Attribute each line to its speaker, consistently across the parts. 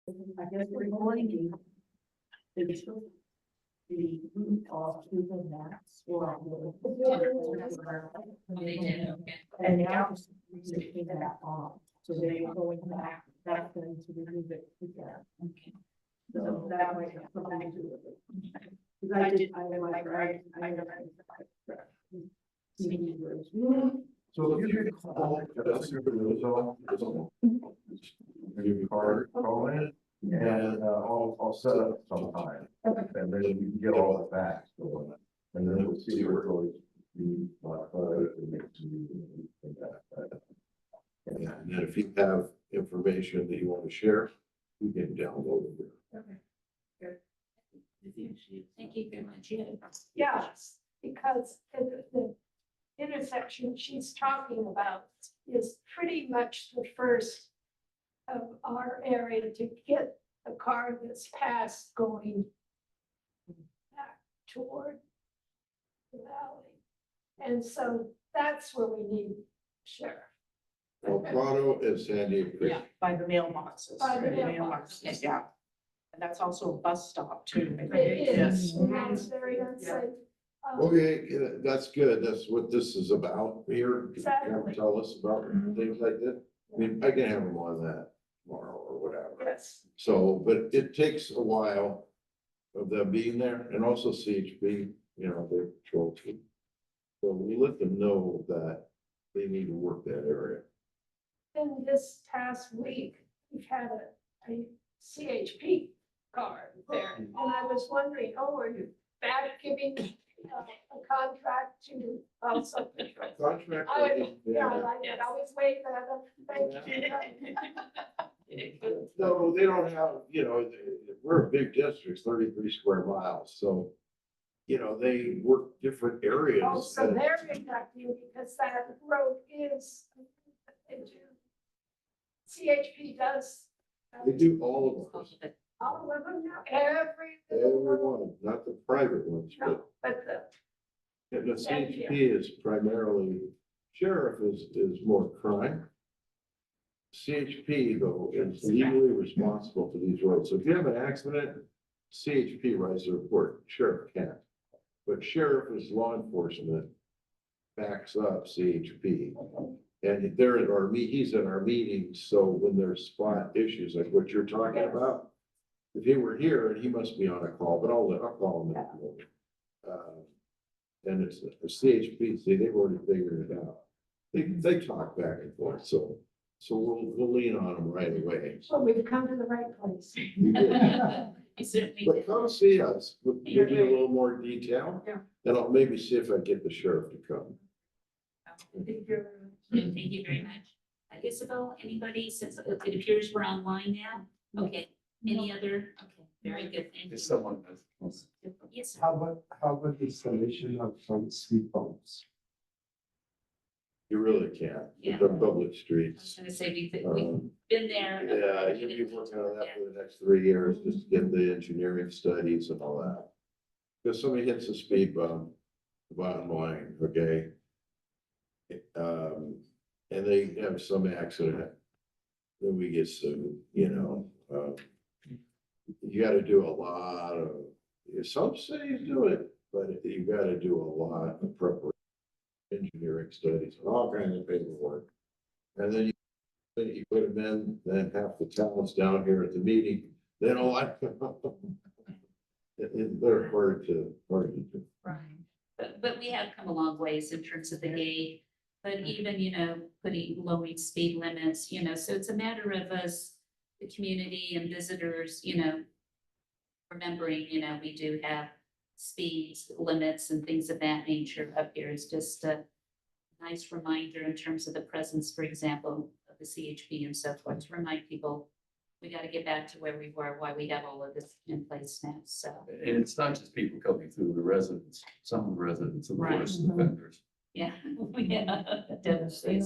Speaker 1: I guess we're going to. The root of the maps or.
Speaker 2: They did, okay.
Speaker 1: And now they're taking that off, so they are going back, that's going to remove it again.
Speaker 2: Okay.
Speaker 1: So that might have something to do with it. Because I did, I like, I know.
Speaker 3: So if you recall, that's your your card, call in, and I'll set up sometime. And then you can get all the facts going, and then we'll see where it goes.
Speaker 4: And then if you have information that you want to share, you can download it.
Speaker 2: Thank you very much.
Speaker 5: Yes, because the intersection she's talking about is pretty much the first of our area to get the car that's passed going back toward the valley. And so that's where we need sheriff.
Speaker 4: El Prado and San Diego.
Speaker 1: Yeah, by the mailboxes.
Speaker 5: By the
Speaker 1: Mailboxes, yeah. And that's also a bus stop too. I think.
Speaker 5: It
Speaker 1: Yes.
Speaker 5: is, and that's very unsafe.
Speaker 4: Okay, yeah, that's good. That's what this is about here.
Speaker 5: Exactly.
Speaker 4: Tell us about things like that. I mean, I can have them on that tomorrow or whatever.
Speaker 5: Yes,
Speaker 4: So, but it takes a while of them being there, and also CHP, you know, they patrol too. So we let them know that they need to work that area.
Speaker 5: in this past week, we've had a CHP car there, and I was wondering, oh, are you back giving a contract to also patrol?
Speaker 4: Contract.
Speaker 5: I would, yeah, I could always wait for that, thank you.
Speaker 4: No, they don't have, you know, we're a big district, 33 square miles, so, you know, they work different areas.
Speaker 5: Oh, so they're impacting because that road is into CHP does.
Speaker 4: They do all of them,
Speaker 5: All of them now, every.
Speaker 4: everyone, not the private ones,
Speaker 5: No, but the,
Speaker 4: and the CHP is primarily, sheriff is more crime. CHP though is legally responsible for these roads, so if you have an accident, CHP writes a report, sheriff can't. But sheriff is law enforcement, backs up CHP. And they're at our he's at our meetings, so when there's spot issues like what you're talking about. If he were here, and he must be on a call, but I'll call him. And it's the CHP, see, they've already figured it out. They talk back and forth, so we'll lean on them right away.
Speaker 5: so we've come to the right place.
Speaker 4: We did.
Speaker 2: You certainly
Speaker 4: But
Speaker 2: did.
Speaker 4: come see us, we'll give you a little more detail.
Speaker 5: Yeah.
Speaker 4: And I'll maybe see if I get the sheriff to come.
Speaker 2: Thank you very much. Isabel, anybody, since it appears we're online now? Okay, any other? Okay, very good. Thank you.
Speaker 6: If someone has.
Speaker 2: Yes, sir.
Speaker 6: How about the installation of some speed bumps?
Speaker 4: You really can't.
Speaker 2: Yeah.
Speaker 4: The public
Speaker 2: I was
Speaker 4: streets.
Speaker 2: gonna say, we've
Speaker 4: Um,
Speaker 2: been there.
Speaker 4: Yeah, you'll be working on that for the next 3 years, just to get the engineering studies and all that. Because somebody hits a speed bump, the bottom line, okay? And they have some accident, then we get sued, you know, you gotta do a lot of, some cities do it, but you gotta do a lot of preparation. Engineering studies, and all kinds of paperwork. And then you put them in, then half the talent's down here at the meeting, they don't like. They're hard to do.
Speaker 2: Right, but we have come a long ways in terms of the gate, but even, you know, lowering speed limits, you know, so it's a matter of us, the community and visitors, you know, remembering, you know, we do have speeds, limits and things of that nature up here is just a nice reminder in terms of the presence, for example, of the CHP and so forth, to remind people we got to get back to where we were, why we have all of this in place now, so.
Speaker 6: And it's not just people coming through the residents, some of the residents, of
Speaker 2: Right.
Speaker 6: course, offenders.
Speaker 2: Yeah, yeah, definitely.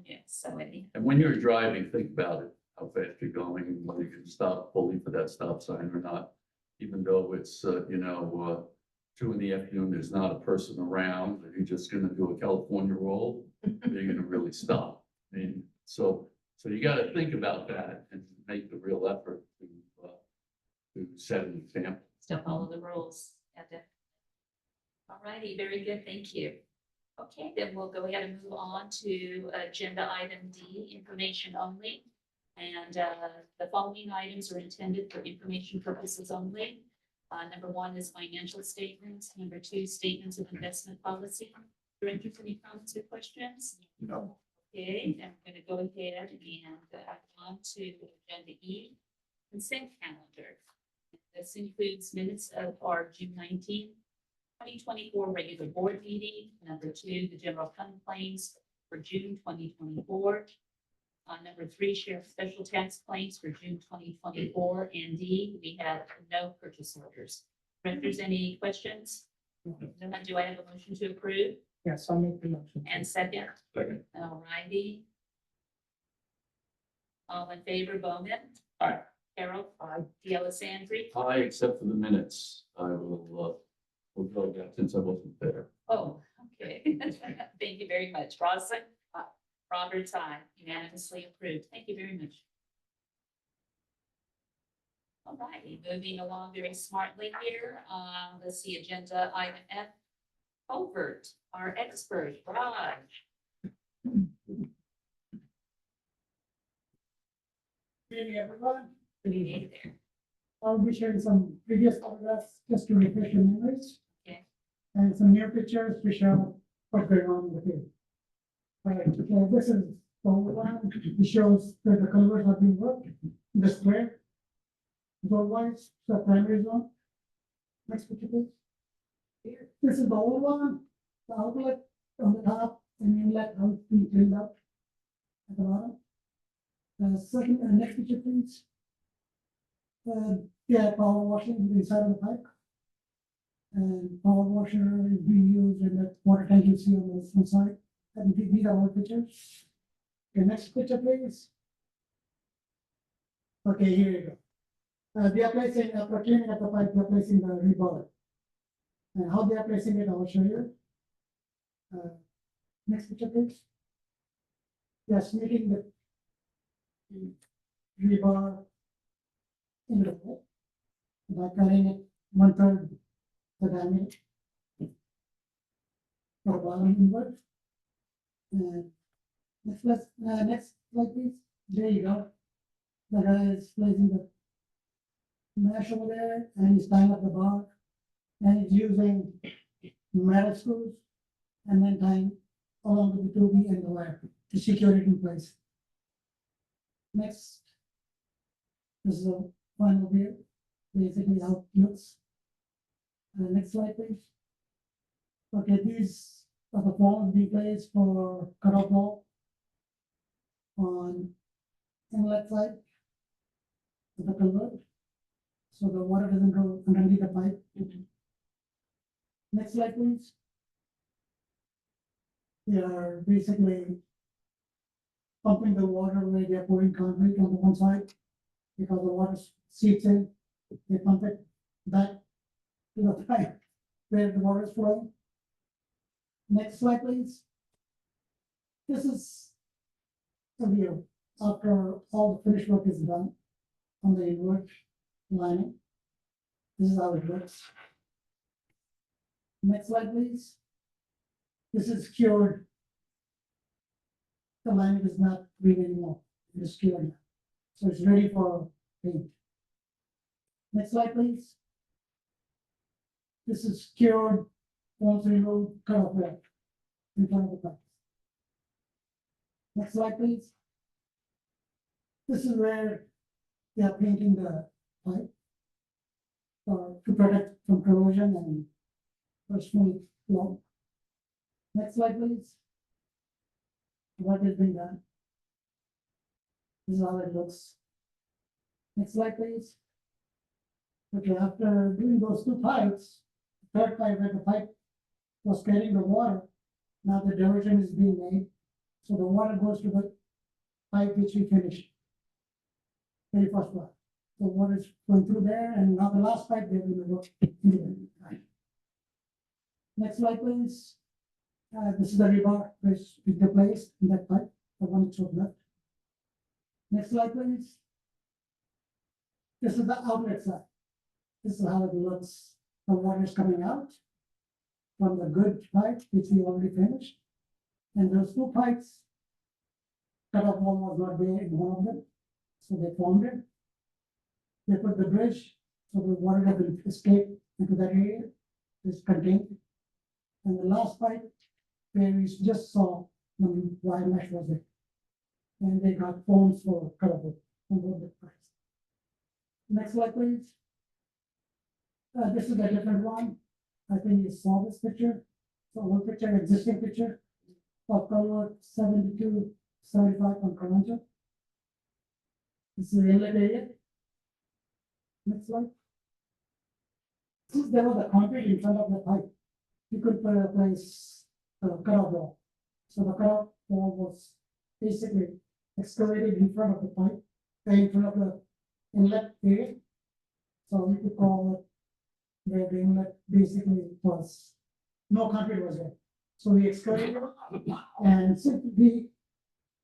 Speaker 2: Yeah, so anyhow.
Speaker 6: And when you're driving, think about it, how fast you're going, and whether you can stop fully for that stop sign or not. Even though it's, 2 in the afternoon, there's not a person around, and you're just gonna do a California roll, you're gonna really stop. I mean, so you gotta think about that and make the real effort to set an example.
Speaker 2: Still follow the rules. Yeah, definitely. All righty, very good, thank you. Okay, then we'll go ahead and move on to agenda item D, information only. And the following items are intended for information purposes only. Number one is financial statements. Number two, statements of investment policy. Directors, any comments or questions?
Speaker 3: No.
Speaker 2: Okay, I'm going to go ahead and on to agenda E, consent calendar. This includes minutes of our June 19th, 2024 regular board meeting. Number two, the general fund claims for June 2024. Number three, sheriff special tax claims for June 2024. And D, we have no purchase orders. Directors, any questions? Do I have a motion to approve?
Speaker 1: Yes, I'll make the motion.
Speaker 2: And second?
Speaker 3: Second.
Speaker 2: All righty. All in favor, Bowman?
Speaker 3: Aye.
Speaker 2: Carol?
Speaker 1: Aye.
Speaker 2: D'Alessandri?
Speaker 6: I, except for the minutes, I will go that since I wasn't there.
Speaker 2: Oh, okay. Thank you very much. Roslyn? Roberts, aye. Unanimously approved. Thank you very much. All righty, moving along very smartly here. Let's see, agenda item F. Colbert, our expert, Raj.
Speaker 7: Good evening, everyone.
Speaker 2: Good evening there.
Speaker 7: I'll be sharing some previous photographs just to refresh your memories.
Speaker 2: Okay.
Speaker 7: And some new pictures to show what's going on in the field. Alright, so this is the old one. It shows that the colors are being worked. The square. Zone wise, the primary zone. Next picture, please. Here, this is the old one, the outlet on the top, and inlet how it's being cleaned up at the bottom. Second, next picture, please. Yeah, power washing inside of the pipe. And power washer is being used in that water tank you see on the front side. And these are all pictures. Okay, next picture, please. Okay, here you go. They are placing, after cleaning up the pipe, they are placing the rebar. And how they are placing it, I will show you. Next picture, please. They are making the rebar in the hole by cutting it 1/3 the diameter for the bottom inward. And next slide, please. There you go. The guy is placing the mesh over there and he's tying up the bar and he's using metal screws and then tying along with the 2B and the wire to secure it in place. Next, this is a final view, basically how it looks. Next slide, please. Okay, these are the forms we place for cutoff wall on inlet side of the culvert, so the water doesn't go underneath the pipe. Next slide, please. They are basically pumping the water where they are pouring concrete on the one side, because the water seeps in, they pump it back to the pipe where the water is flowing. Next slide, please. This is a view after all the finished work is done on the inward lining. This is how it looks. Next slide, please. This is cured. The lining is not green anymore. It is cured now. So it's ready for paint. Next slide, please. This is cured, also removed, cut off red in front of the pipe. Next slide, please. This is where they are painting the pipe to protect from corrosion and for smooth flow. Next slide, please. What is being done? This is how it looks. Next slide, please. Okay, after doing those two pipes, third pipe where the pipe was carrying the water, now the diversion is being made. So the water goes to the pipe which we finished. Very first one. The water is going through there, and now the last pipe they're going to go into the pipe. Next slide, please. This is the rebar which is replaced in that pipe, the one which was left. Next slide, please. This is the outlet side. This is how it looks, the water is coming out from the good pipe, which we already finished. And those two pipes, cut-off wall was not there in one of them, so they formed it. They put the bridge, so the water doesn't escape into that area, it's contained. And the last pipe, where we just saw the wire mesh was there. And they got phones for cut-off wall on both the pipes. Next slide, please. This is a different one. I think you saw this picture. So one picture, existing picture of color 72, 75 on Kalancha. This is the inlet area. Next slide. Since there was a concrete in front of the pipe, you could place a cutoff wall. So the cutoff wall was basically excavated in front of the pipe, in front of the inlet area. So we could call it where the inlet basically was, no concrete was there. So we excavated it, and simply,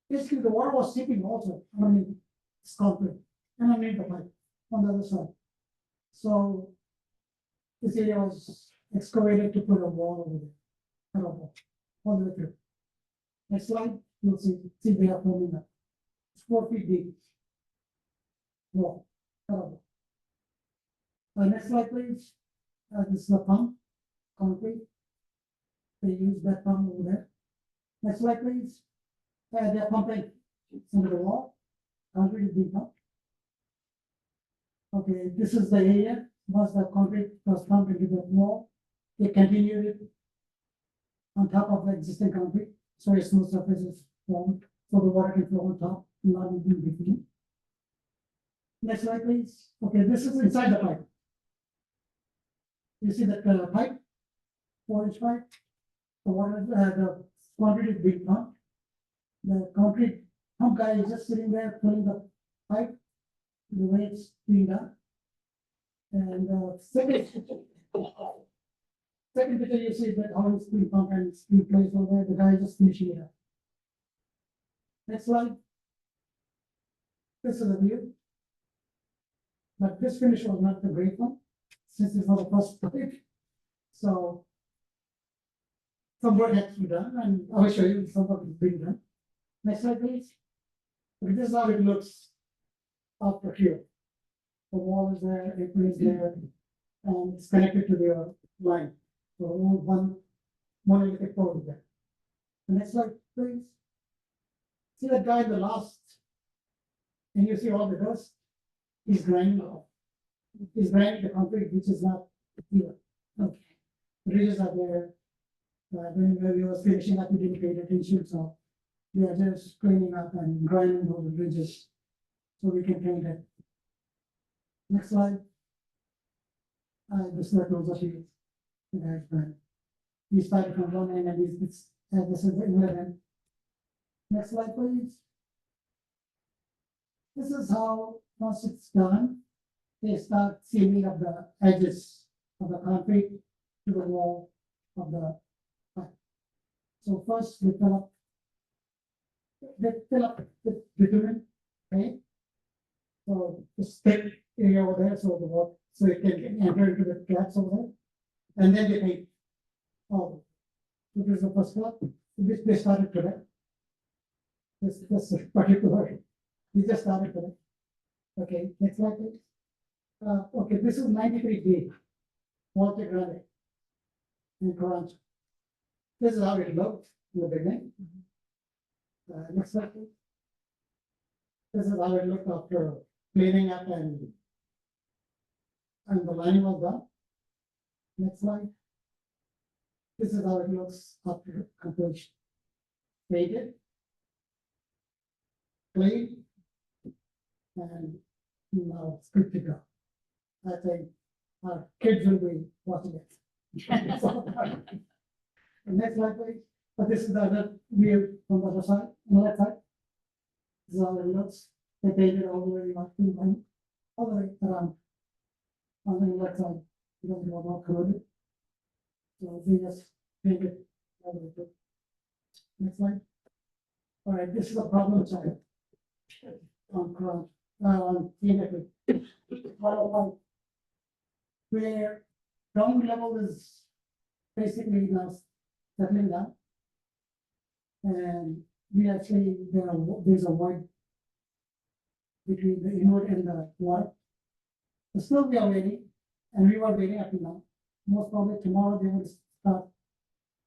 Speaker 7: basically the water was seeping also underneath this concrete and underneath the pipe on the other side. So this area was excavated to put a wall over there, cut off wall, all the way through. Next slide, you'll see they are forming up. It's 4 feet deep. Wall, cut off wall. Next slide, please. This is the pump, concrete. They use that pump over there. Next slide, please. They're pumping under the wall. Concrete is being pumped. Okay, this is the area. Once the concrete was pumped into the wall, they continued it on top of the existing concrete, so a smooth surface is formed, so the water can flow on top, not even between. Next slide, please. Okay, this is inside the pipe. You see that pipe, 4-inch pipe, the water, the concrete is being pumped. The concrete pump guy is just sitting there pulling the pipe, the way it's being done. And second picture you see that how it's being pumped and it's being placed over there, the guy is just finishing it up. Next slide. This is the view. But this finish was not the great one, since it's not the first pipe. So some work has to be done, and I will show you some work is being done. Next slide, please. Okay, this is how it looks after here. The wall is there, apron is there, and it's connected to the line. So one monolithic pole is there. The next slide, please. See that guy in the last, and you see all the dust. He's grinding off. He's grinding the concrete, which is not here. Okay. The ridges are there. When we was finishing up, we didn't pay attention, so we are just cleaning up and grinding those ridges so we can paint it. Next slide. This is the closer sheet. We started from one end and this is the inlet end. Next slide, please. This is how, once it's done, they start sealing up the edges of the concrete to the wall of the pipe. So first they fill up with bitumen, okay? So this thick area over there, so the water, so it can enter into the gaps over there. And then they paint. Oh, so this is the first step, which they started today. This particular, we just started today. Okay, next slide, please. Okay, this is 93D, Walter Grande in Kalancha. This is how it looked in the beginning. Next slide, please. This is how it looked after cleaning up and the lining was done. Next slide. This is how it looks after completion. Painted, clean, and now it's good to go. I think our kids will be watching it. And next slide, please. But this is the other view from the other side, on that side. This is how it looks. They painted all the way up to all the way around on the left side, because it was not covered. So we just painted all the way through. Next slide. All right, this is a problem child on Chrome, on TNF. where ground level is basically now settling down. And we actually, there's a void between the inlet and the water. But still we are waiting, and we were waiting up to now. Most probably tomorrow they will start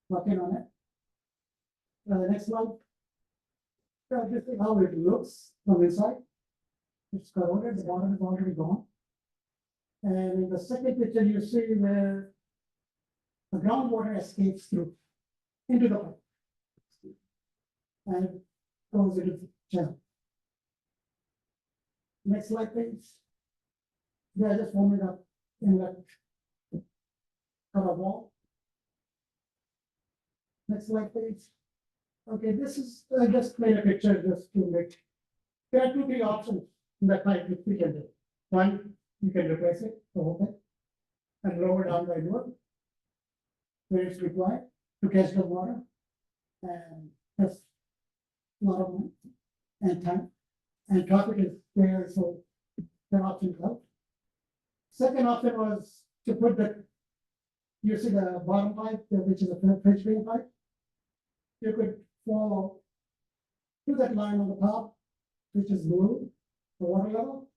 Speaker 7: working on it. Next slide. This is how it looks from inside. It's corroded, the bottom is already gone. And in the second picture, you see where the groundwater escapes through into the pipe. And it goes into the channel. Next slide, please. They are just warming up in that cover wall. Next slide, please. Okay, this is, I just made a picture just to make. There are 2-3 options in that pipe which we can do. One, you can replace it, the whole thing, and lower down the inlet where it's required to catch the water. And that's a lot of money and time. And traffic is there, so that option out. Second option was to put the, you see the bottom pipe, which is a French drain pipe. You could follow to that line on the top, which is blue, the water level,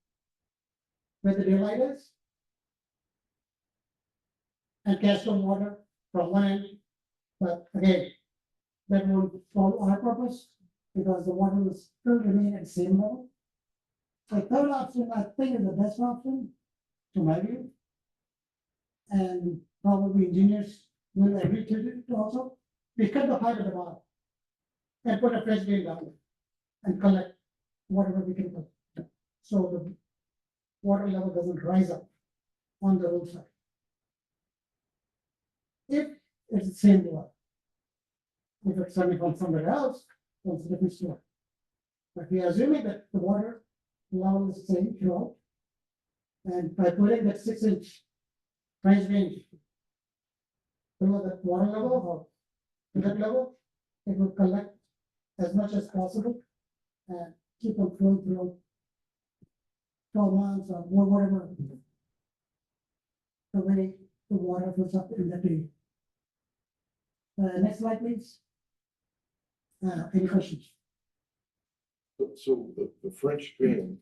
Speaker 7: where the daylight is. And catch the water from one end, but again, that won't solve our purpose, because the water will still remain at the same level. The third option, I think, is the best option, to my view. And probably engineers will agree to it also. We cut the pipe at the bottom and put a fresh drain down and collect whatever we can put. So the water level doesn't rise up on the roadside. If it's the same water. If it's coming from somewhere else, then it's a different story. But we are assuming that the water level is the same throughout. And by putting that 6-inch French drain below the water level or to that level, it will collect as much as possible and keep on flowing through 12 months or whatever. The way the water fills up in that area. Next slide, please. Any questions?
Speaker 4: So the French drain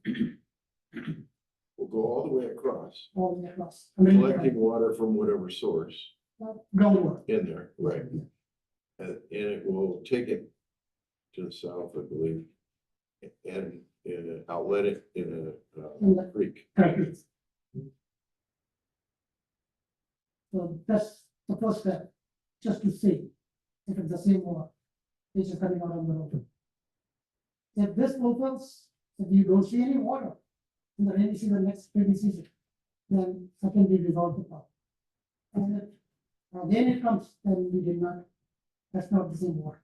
Speaker 4: will go all the way across,
Speaker 7: All the way across.
Speaker 4: collecting water from whatever source
Speaker 7: Groundwater.
Speaker 4: in there, right? And it will take it to the south, I believe, and outlet it in a creek.
Speaker 7: Correct. So that's the first step, just to see if it's the same water, which is coming out of the road. If this fulfills, if you don't see any water in the rainy season, next rainy season, then secondly resolve the problem. And if again it comes, then we did not, that's not the same water.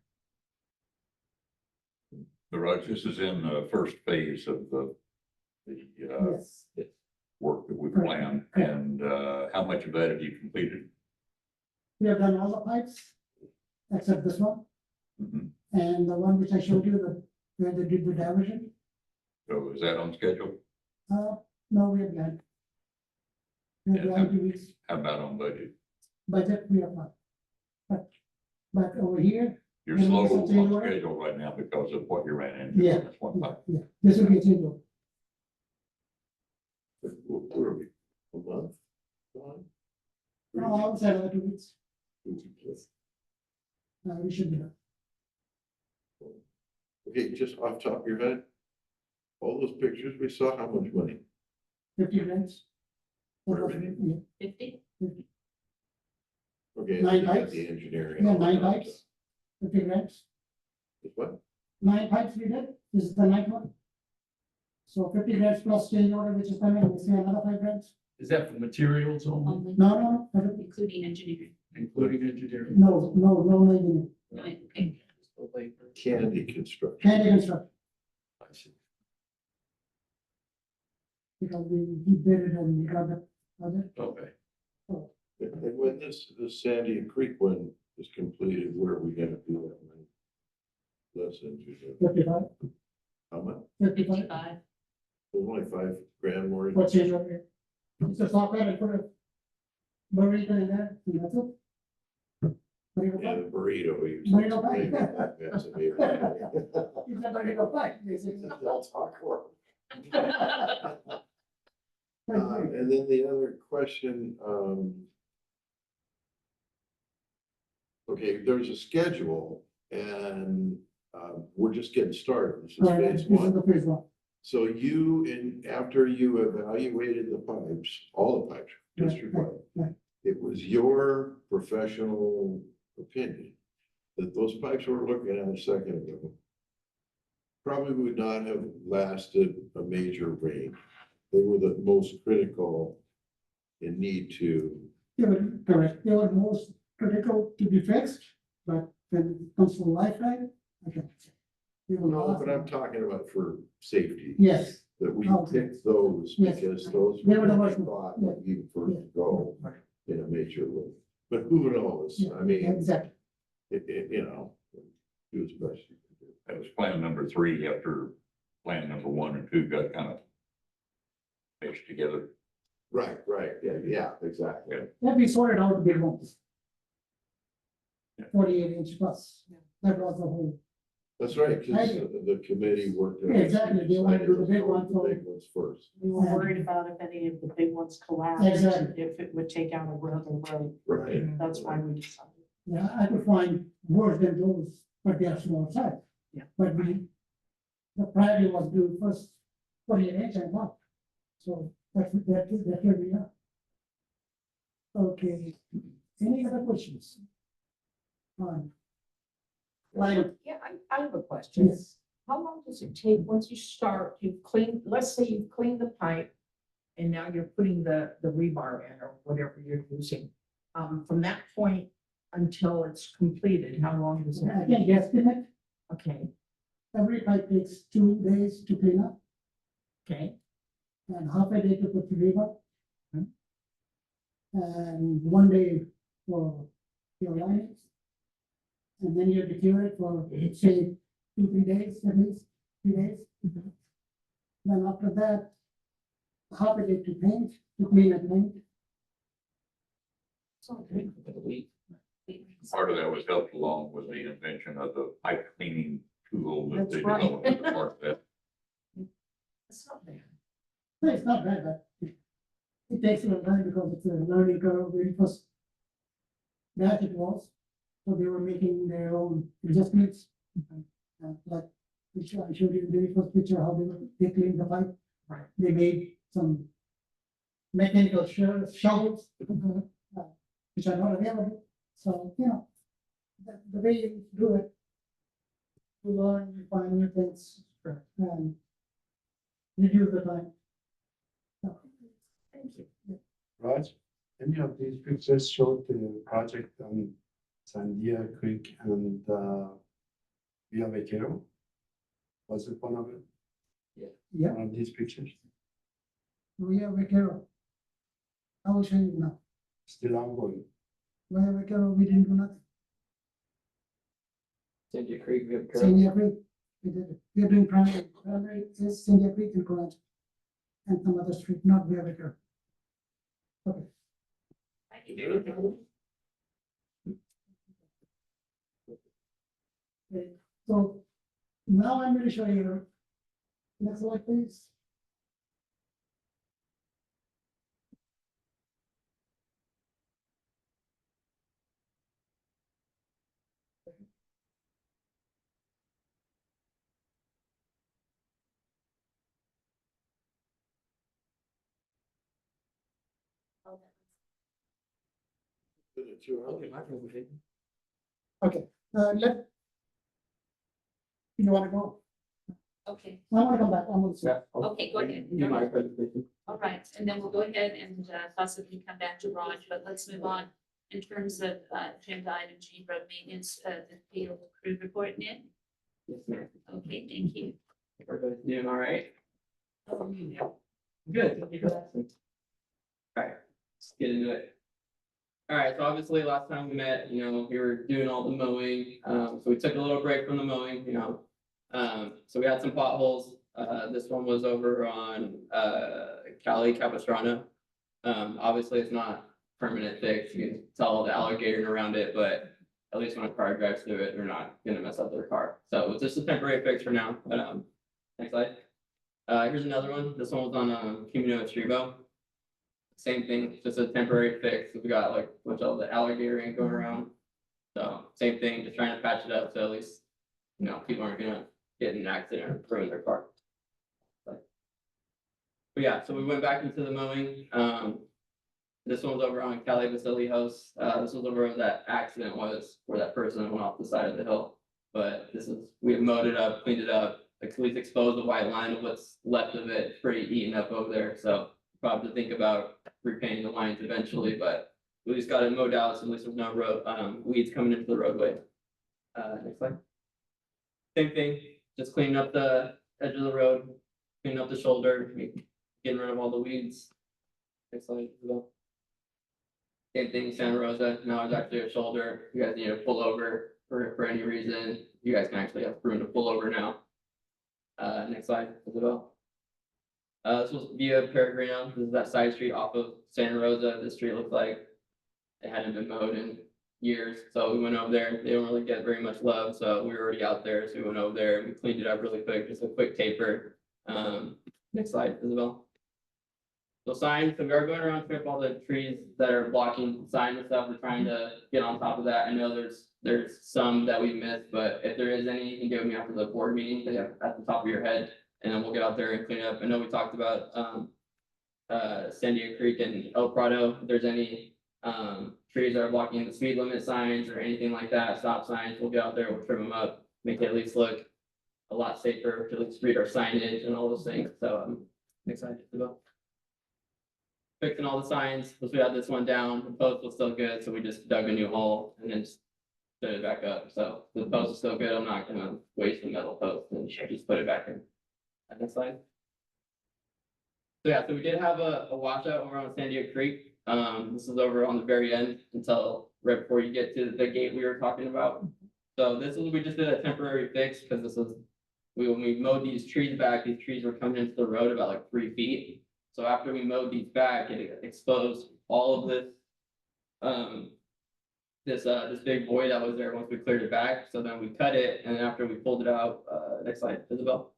Speaker 8: So Raj, this is in the first phase of the
Speaker 7: Yes,
Speaker 8: work that we
Speaker 7: Correct.
Speaker 8: planned,
Speaker 7: Correct.
Speaker 8: and how much of that have you completed?
Speaker 7: we have done all the pipes, except this one,
Speaker 8: Mhm.
Speaker 7: and the one which I showed you, the, where they did the diversion.
Speaker 8: So is that on schedule?
Speaker 7: No, we have done. We have
Speaker 8: Yeah.
Speaker 7: done 2 weeks.
Speaker 8: How about on budget?
Speaker 7: Budget, we are not. But over here,
Speaker 8: You're
Speaker 7: And
Speaker 8: slow
Speaker 7: it's a
Speaker 8: on
Speaker 7: change order?
Speaker 8: schedule right now because of what you ran into.
Speaker 7: Yeah.
Speaker 8: on this one pipe.
Speaker 7: yeah, this will be a change order.
Speaker 4: Where are we? A month? Gone?
Speaker 7: No, I would say another 2 weeks, we should be done.
Speaker 4: Okay, just off top of your head, all those pictures we saw, how much money?
Speaker 7: 50 grants.
Speaker 4: For everything?
Speaker 2: 50?
Speaker 4: Okay,
Speaker 7: 9
Speaker 4: you got
Speaker 7: pipes.
Speaker 4: the engineering.
Speaker 7: Yeah,
Speaker 4: all that
Speaker 7: 9
Speaker 4: stuff.
Speaker 7: pipes, 50 grants,
Speaker 4: What?
Speaker 7: 9 pipes we did, this is the 9th one. So 50 grants plus change order, which is coming, we see another 5 grants.
Speaker 6: Is that for materials only,
Speaker 2: Only,
Speaker 7: No, everything.
Speaker 2: including engineering.
Speaker 6: including engineering?
Speaker 7: No, engineering.
Speaker 2: Right, okay.
Speaker 4: Candy construction.
Speaker 7: Candy construction,
Speaker 6: I see.
Speaker 7: because we bid it and we got the other.
Speaker 6: Okay,
Speaker 4: And when this Sandy Creek one is completed, where are we gonna do that one? Less than
Speaker 7: 55,
Speaker 4: how much?
Speaker 7: 55,
Speaker 2: 55.
Speaker 4: There's only $5 grand more.
Speaker 7: for change order. It's a software, I put it, burrito in there, and that's it. Burrito
Speaker 4: Yeah,
Speaker 7: pie.
Speaker 4: the burrito. you-
Speaker 7: Burrito pie.
Speaker 4: That's a big-
Speaker 7: It's a burrito pie. This is-
Speaker 4: That's awkward.
Speaker 7: Very good.
Speaker 4: And then the other question, okay, there's a schedule and, we're just getting started. This is
Speaker 7: Right,
Speaker 4: phase
Speaker 7: this is
Speaker 4: one.
Speaker 7: the first one.
Speaker 4: So you, after you evaluated the pipes, all the pipes,
Speaker 7: Right,
Speaker 4: district-wide,
Speaker 7: right.
Speaker 4: it was your professional opinion that those pipes we're looking at a second ago probably would not have lasted a major rain. They were the most critical in need to,
Speaker 7: They were correct. They were most critical to be fixed, but when it comes to lifetime, okay. They will
Speaker 4: no,
Speaker 7: last.
Speaker 4: but I'm talking about for safety,
Speaker 7: Yes,
Speaker 4: that we
Speaker 7: Oh,
Speaker 4: picked those
Speaker 7: yes.
Speaker 4: because those
Speaker 7: They were the
Speaker 4: we
Speaker 7: worst.
Speaker 4: thought would be first to
Speaker 7: Yeah.
Speaker 4: go in a major way. But who knows?
Speaker 7: Yeah,
Speaker 4: I mean,
Speaker 7: exactly.
Speaker 4: you know, do as best you can do.
Speaker 8: That was plan number 3 after plan number 1 and 2 got kind of mixed together.
Speaker 4: Right, yeah, exactly.
Speaker 7: Then we sorted out the big ones.
Speaker 8: Yeah.
Speaker 7: 48-inch plus. That was the whole.
Speaker 4: That's right,
Speaker 7: I
Speaker 4: because
Speaker 7: do.
Speaker 4: the committee worked.
Speaker 7: Yeah, exactly. They wanted to do the big ones
Speaker 4: The
Speaker 7: first.
Speaker 4: big ones first,
Speaker 1: We were worried about if any of the big ones collapsed.
Speaker 7: Exactly.
Speaker 1: If it would take out a road or road,
Speaker 4: right?
Speaker 1: that's why we decided.
Speaker 7: Yeah, I could find worse than those, but they are small size.
Speaker 1: Yeah.
Speaker 7: But the priority was do first 48-inch and up. So that's where we are. Okay, any other questions? Fine. Line,
Speaker 9: Yeah, I have a question.
Speaker 7: yes,
Speaker 9: How long does it take, once you start, you've cleaned, let's say you've cleaned the pipe and now you're putting the rebar in or whatever you're using. From that point until it's completed, how long does
Speaker 7: I
Speaker 9: it?
Speaker 7: can guesstimate,
Speaker 9: Okay,
Speaker 7: every pipe takes 2 days to clean up
Speaker 9: okay,
Speaker 7: and half a day to put the river.
Speaker 9: Hmm.
Speaker 7: And 1 day for your linings. And then you have to cure it for, say, 2-3 days, at least, 3 days. Then after that, half a day to paint, to clean and paint.
Speaker 9: so good for the week.
Speaker 8: Part of that was helped along with the invention of the pipe cleaning tool that they
Speaker 9: That's right.
Speaker 8: developed as part of that.
Speaker 9: That's not bad.
Speaker 7: No, it's not bad, but it takes a little time because it's a learning curve, very first. That it was, so they were making their own adjustments. Like, which I showed you the very first picture, how they cleaned the pipe.
Speaker 9: Right.
Speaker 7: They made some mechanical shovels, which are not available, so, you know, the way you do it. You learn, you find new things, and reduce the time.
Speaker 9: Thank you.
Speaker 10: Raj, any of these pictures show the project on Sandia Creek and Via Vaquero? Was it one of it?
Speaker 7: Yeah,
Speaker 10: One of these pictures,
Speaker 7: we have Vaquero. I will show you now.
Speaker 10: still ongoing.
Speaker 7: We have Vaquero, we didn't do nothing.
Speaker 11: Cynthia Creek, we have
Speaker 7: Senior Creek, we did it. We are doing primary is Senior Creek and Colange. And some other street, not Via Vaquero. Okay. Okay, so now I'm going to show you. Next slide, please. Okay, let. You wanna go?
Speaker 2: Okay,
Speaker 7: I wanna come back, I'm gonna see.
Speaker 2: okay, go ahead.
Speaker 11: Do my presentation.
Speaker 2: All right, and then we'll go ahead and possibly come back to Raj, but let's move on. In terms of agenda item G, road maintenance, the field crew report, Nick.
Speaker 11: Yes, ma'am.
Speaker 2: Okay, thank you.
Speaker 11: Everybody's doing all right? Good, thank you for asking. All right, let's get into it. All right, so obviously last time we met, we were doing all the mowing, so we took a little break from the mowing, so we had some potholes. This one was over on Cali Capistrano. Obviously it's not permanent fix. You can tell the alligator around it, but at least when a car drives through it, they're not gonna mess up their car. So it's just a temporary fix for now, but, next slide. Here's another one. This one was on, Camino Estribo. Same thing, just a temporary fix. We got like, a bunch of the alligator ink going around. So same thing, just trying to patch it up, so at least, you know, people aren't gonna get in an accident or ruin their car. But yeah, so we went back into the mowing. This one was over on Cali Basilijos. This was over where that accident was, where that person went off the side of the hill. But this is, we have mowed it up, cleaned it up, at least exposed the white line of what's left of it. It's pretty eaten up over there, so probably think about repainting the lines eventually, but we just got it mowed out, so at least there's no road, weeds coming into the roadway. Next slide. Same thing, just cleaning up the edge of the road, cleaning up the shoulder, getting rid of all the weeds. Next slide. Same thing, Santa Rosa, now it's actually a shoulder, you guys need to pull over for any reason, you guys can actually have room to pull over now. Next slide, Isabel. This was via Peregrino, this is that side street off of Santa Rosa, this street looks like it hadn't been mowed in years, so we went over there, they don't really get very much love, so we were already out there, so we went over there and we cleaned it up really quick, just a quick taper. Next slide, Isabel. So signs, so we are going around to all the trees that are blocking signs and stuff, we're trying to get on top of that, I know there's some that we missed, but if there is any, you can give me after the board meeting, they have at the top of your head. And then we'll get out there and clean it up. I know we talked about, San Diego Creek and El Prado. If there's any, trees that are blocking the speed limit signs or anything like that, stop signs, we'll get out there, we'll trim them up, make it at least look a lot safer, to at least read our signage and all those things. So, excited to go. Fixing all the signs, once we had this one down, the post was still good, so we just dug a new hole and then just put it back up. So the post is still good. I'm not gonna waste the metal post and just put it back in. Next slide. So yeah, so we did have a washout over on San Diego Creek. This is over on the very end until right before you get to the gate we were talking about. So this is, we just did a temporary fix because this was, when we mowed these trees back, these trees were coming into the road about like 3 feet. So after we mowed these back, it exposed all of this, this big void that was there once we cleared it back. So then we cut it, and then after we pulled it out, next slide, Isabel.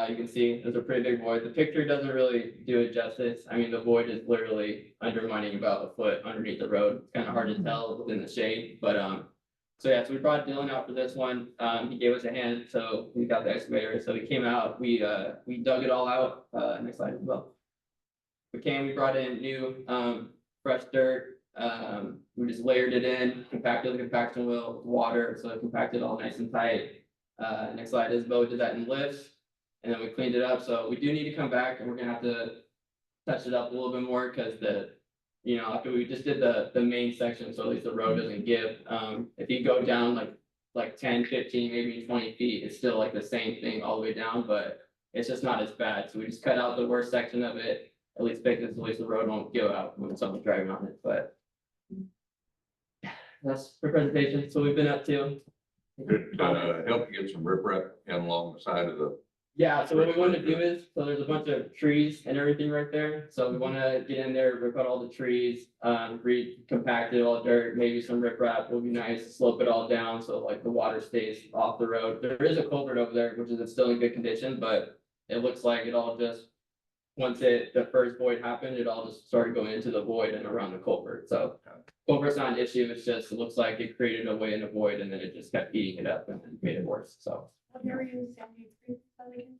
Speaker 11: You can see there's a pretty big void. The picture doesn't really do it justice. I mean, the void is literally undermining about a foot underneath the road. It's kind of hard to tell within the shade, but, so yeah, so we brought Dylan out for this one. He gave us a hand, so we got the excavator. So we came out, we dug it all out. Next slide as well. We brought in new, fresh dirt. We just layered it in, compacted the compaction wheel, with water, so it compacted all nice and tight. Next slide, Isabel did that in lifts. And then we cleaned it up, so we do need to come back and we're gonna have to touch it up a little bit more, because you know, after we just did the main section, so at least the road doesn't give. If you go down like 10, 15, maybe 20 feet, it's still like the same thing all the way down, but it's just not as bad. So we just cut out the worst section of it, at least fix it, so at least the road won't give out when someone's driving on it, but that's the presentation. So we've been up to.
Speaker 8: Help you get some riprap in along the side of the.
Speaker 11: Yeah, so what we want to do is, so there's a bunch of trees and everything right there, so we want to get in there, rip out all the trees, compact it, all dirt, maybe some riprap would be nice, slope it all down, so like the water stays off the road. There is a culvert over there, which is still in good condition, but it looks like it all just, once the first void happened, it all just started going into the void and around the culvert, so. Culvert's not an issue, it's just, it looks like it created a way in a void and then it just kept eating it up and made it worse, so.
Speaker 5: What area is San Diego Creek?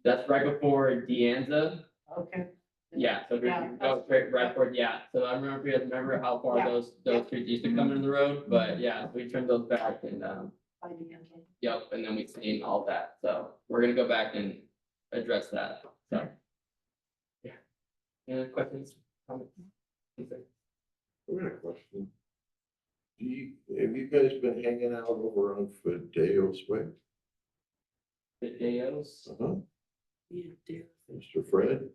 Speaker 11: That's right before Deanza.
Speaker 1: Okay.
Speaker 11: Yeah, so
Speaker 1: Yeah,
Speaker 11: go straight right for, yeah, so I don't remember if you guys remember how far
Speaker 1: Yeah.
Speaker 11: those trees used to come into the road, but yeah, we trimmed those back and,
Speaker 1: By the end.
Speaker 11: yep, and then we cleaned all that, so we're gonna go back and address that, so. Yeah. Any questions? Comments? Okay.
Speaker 4: I got a question. Have you guys been hanging out over on Fideo's Way?
Speaker 11: Videos.
Speaker 4: Uh-huh. Mr. Fred?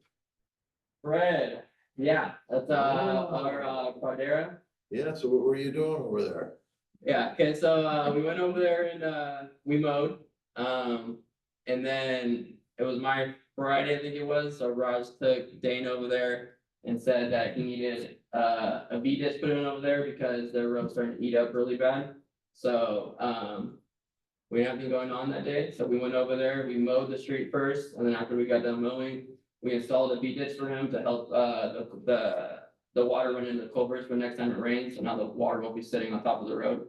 Speaker 11: Fred, yeah, that's our Cordera.
Speaker 4: Yeah, so what were you doing over there?
Speaker 11: Yeah, okay, so we went over there and we mowed. And then it was my Friday, I think it was, so Raj took Dane over there and said that he needed a V-ditch put in over there because their road's starting to eat up really bad. So, we had nothing going on that day, so we went over there, we mowed the street first, and then after we got done mowing, we installed a V-ditch for him to help, the water run into the culverts for next time it rains, so now the water won't be sitting on top of the road.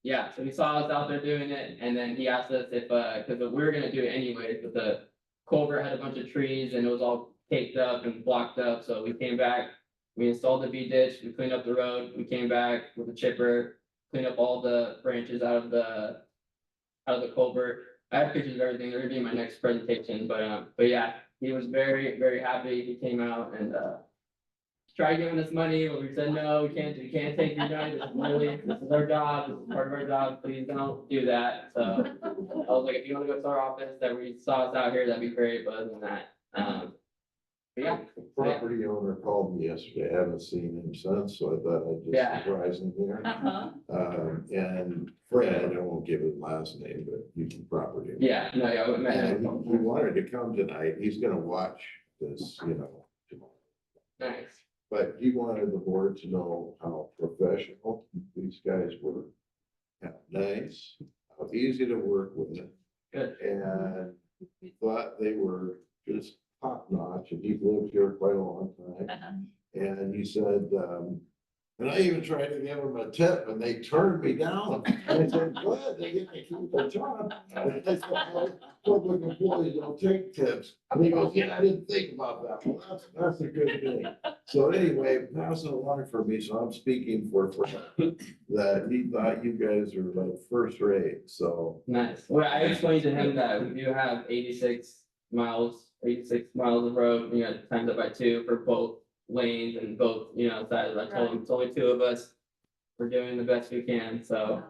Speaker 11: Yeah, so he saw us out there doing it, and then he asked us if, cause we were gonna do it anyways, but the culvert had a bunch of trees and it was all caked up and blocked up, so we came back. We installed the V-ditch, we cleaned up the road, we came back with a chipper, cleaned up all the branches out of the culvert. I have pictures of everything, they're gonna be in my next presentation, but yeah, he was very, very happy, he came out and, tried giving us money, but we said, no, we can't take your money, this is our job, this is part of our job, please don't do that, so. I was like, if you wanna go to our office, that we saw us out here, that'd be great, but other than that, but yeah.
Speaker 4: Property owner called me yesterday, I haven't seen him since, so I thought I'd
Speaker 11: Yeah.
Speaker 4: just surprise him here.
Speaker 2: Uh-huh.
Speaker 4: And Fred, I won't give his last name, but you can property. owner.
Speaker 11: Yeah, no, yeah, we met
Speaker 4: And
Speaker 11: him.
Speaker 4: he wanted to come tonight, he's gonna watch this,
Speaker 11: Nice,
Speaker 4: but he wanted the board to know how professional these guys were. How nice, how easy to work with,
Speaker 11: good.
Speaker 4: and he thought they were just top notch, and he's lived here quite a long time.
Speaker 2: Uh-huh.
Speaker 4: And he said, and I even tried to give him a tip and they turned me down. I said, good, they get to keep their job. I said, "Well, public employees don't take tips." And he goes, yeah, I didn't think about that. Well, that's a good thing. So anyway, pass it along for me. So I'm speaking for Fred, that he thought you guys are like first rate, so.
Speaker 11: Nice. Well, I explained to him that we do have 86 miles of road, times it by 2 for both lanes and both, sides. I told him it's only 2 of us. We're doing the best we can, so,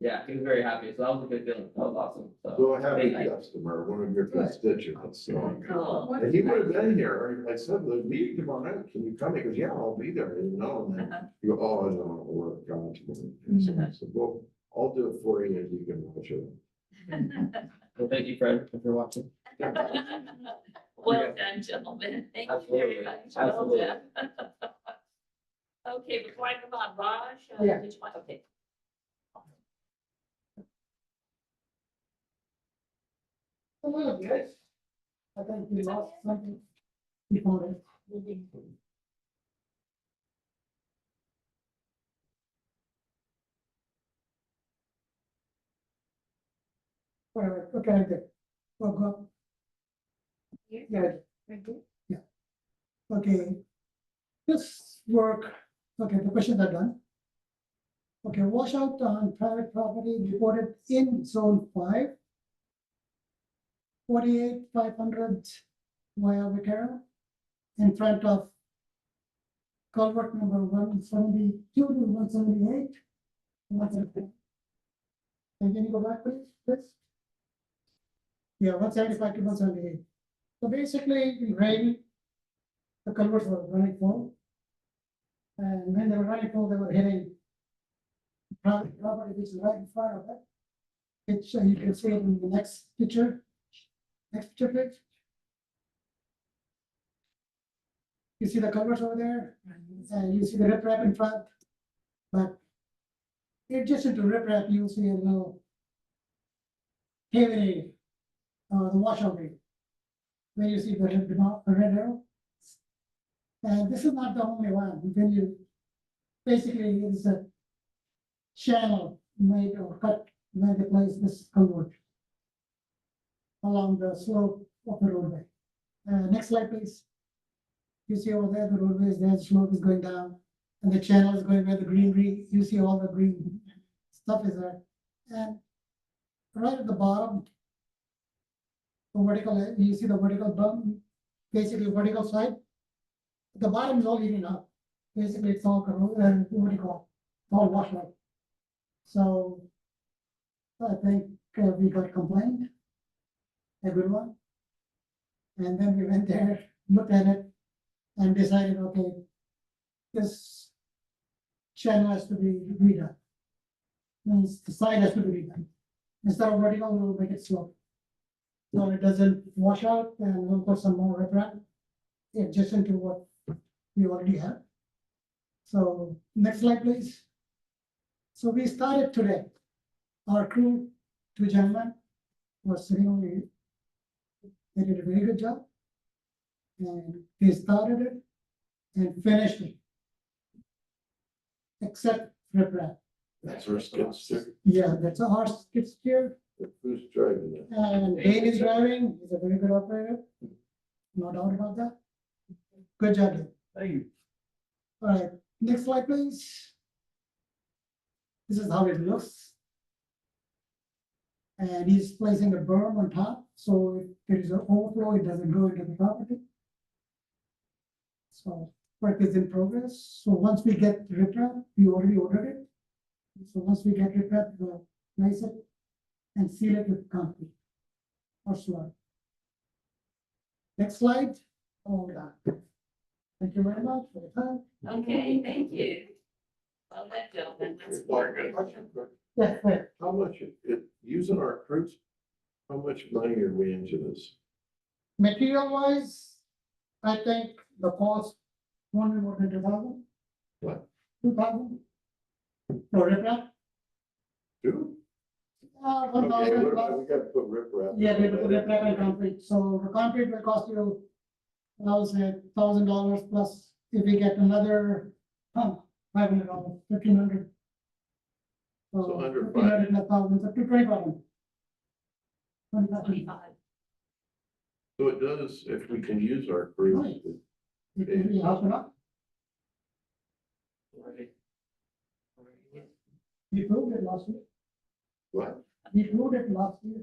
Speaker 11: yeah, he was very happy, so that was a good feeling, that was awesome, so.
Speaker 4: So I have
Speaker 11: Thank
Speaker 4: a
Speaker 11: you.
Speaker 4: customer, one of your constituents, so.
Speaker 2: Cool.
Speaker 4: And he would have been here, I said, the meeting tomorrow night, can you come? He goes, yeah, I'll be there, and then
Speaker 2: Uh-huh.
Speaker 4: you go, oh, I don't want to work, gone tomorrow. So I said, well, I'll do it for you, and you can watch it.
Speaker 11: Well, thank you, Fred, if you're watching.
Speaker 2: Well done, gentlemen. Thank you very
Speaker 11: Absolutely.
Speaker 2: much. Well
Speaker 11: Absolutely.
Speaker 2: done. Okay, before I move on, Raj,
Speaker 7: Yeah.
Speaker 2: did you want, okay.
Speaker 7: Hello, guys. I think we lost something before it. All right, okay, good. Well, go. Yeah. Yeah. Okay. This work, okay, the questions are done. Okay, washout on private property reported in zone 5. 48,500 via Vaquero in front of culvert number 172 to 178. 178. And can you go back, please? Yeah, 175 to 178. So basically, in rain, the culverts were running full. And when they were running full, they were hitting private property, which is right in front of it. Which you can see it in the next picture. Next picture, please. You see the culverts over there, and you see the riprap in front. But adjacent to riprap, you see a little heavy, the washout rate. Where you see the red arrow. And this is not the only one. When you basically it's a channel made or cut where they place this culvert along the slope of the roadway. Next slide, please. You see over there, the roadway is there, the slope is going down, and the channel is going where the greenery, you see all the green stuff is there. And right at the bottom, the vertical, you see the vertical bump, basically vertical side. The bottom is all eating up. Basically, it's all corroded, what do you call it? All washed out. So I think we got complained, everyone. And then we went there, looked at it, and decided, okay, this channel has to be redone. Means the side has to be redone. Instead of vertical, we'll make it slope. So it doesn't wash out, and we'll put some more riprap. adjacent to what we already have. So next slide, please. So we started today. Our crew, 2 gentlemen, was sitting over here. They did a very good job. And they started it and finished it. Except riprap.
Speaker 4: That's our skid steer.
Speaker 7: Yeah, that's a horse skid steer.
Speaker 4: Who's driving that?
Speaker 7: And Dane is driving, he's a very good operator. No doubt about that. Good job, Dane.
Speaker 6: Thank you.
Speaker 7: All right, next slide, please. This is how it looks. And he's placing a berm on top, so if there is an overflow, it doesn't go into the property. So work is in progress. So once we get riprap, we already ordered it. So once we get riprap, we'll place it and seal it with concrete or slab. Next slide. Oh, yeah. Thank you very much for the time.
Speaker 2: Okay, thank you. Well, that gentleman, that's
Speaker 4: Very
Speaker 2: good.
Speaker 4: good.
Speaker 7: Yeah, right.
Speaker 4: How much, using our crews, how much money are we into this?
Speaker 7: Material wise, I think the cost won't be more than 2,000.
Speaker 4: What?
Speaker 7: 2,000. For riprap.
Speaker 4: 2? Okay,
Speaker 7: 1,000
Speaker 4: what
Speaker 7: plus.
Speaker 4: about, we gotta put riprap.
Speaker 7: Yeah, we have to put riprap and concrete. So the concrete will cost you, I'll say $1,000 plus if we get another pump, $500, $1,500.
Speaker 4: So under
Speaker 7: 1,500 plus 1,000, so 2,500.
Speaker 2: 25.
Speaker 4: So it does, if we can use our crews,
Speaker 7: It will be half an hour. We proved it last year.
Speaker 4: what?
Speaker 7: We proved it last year.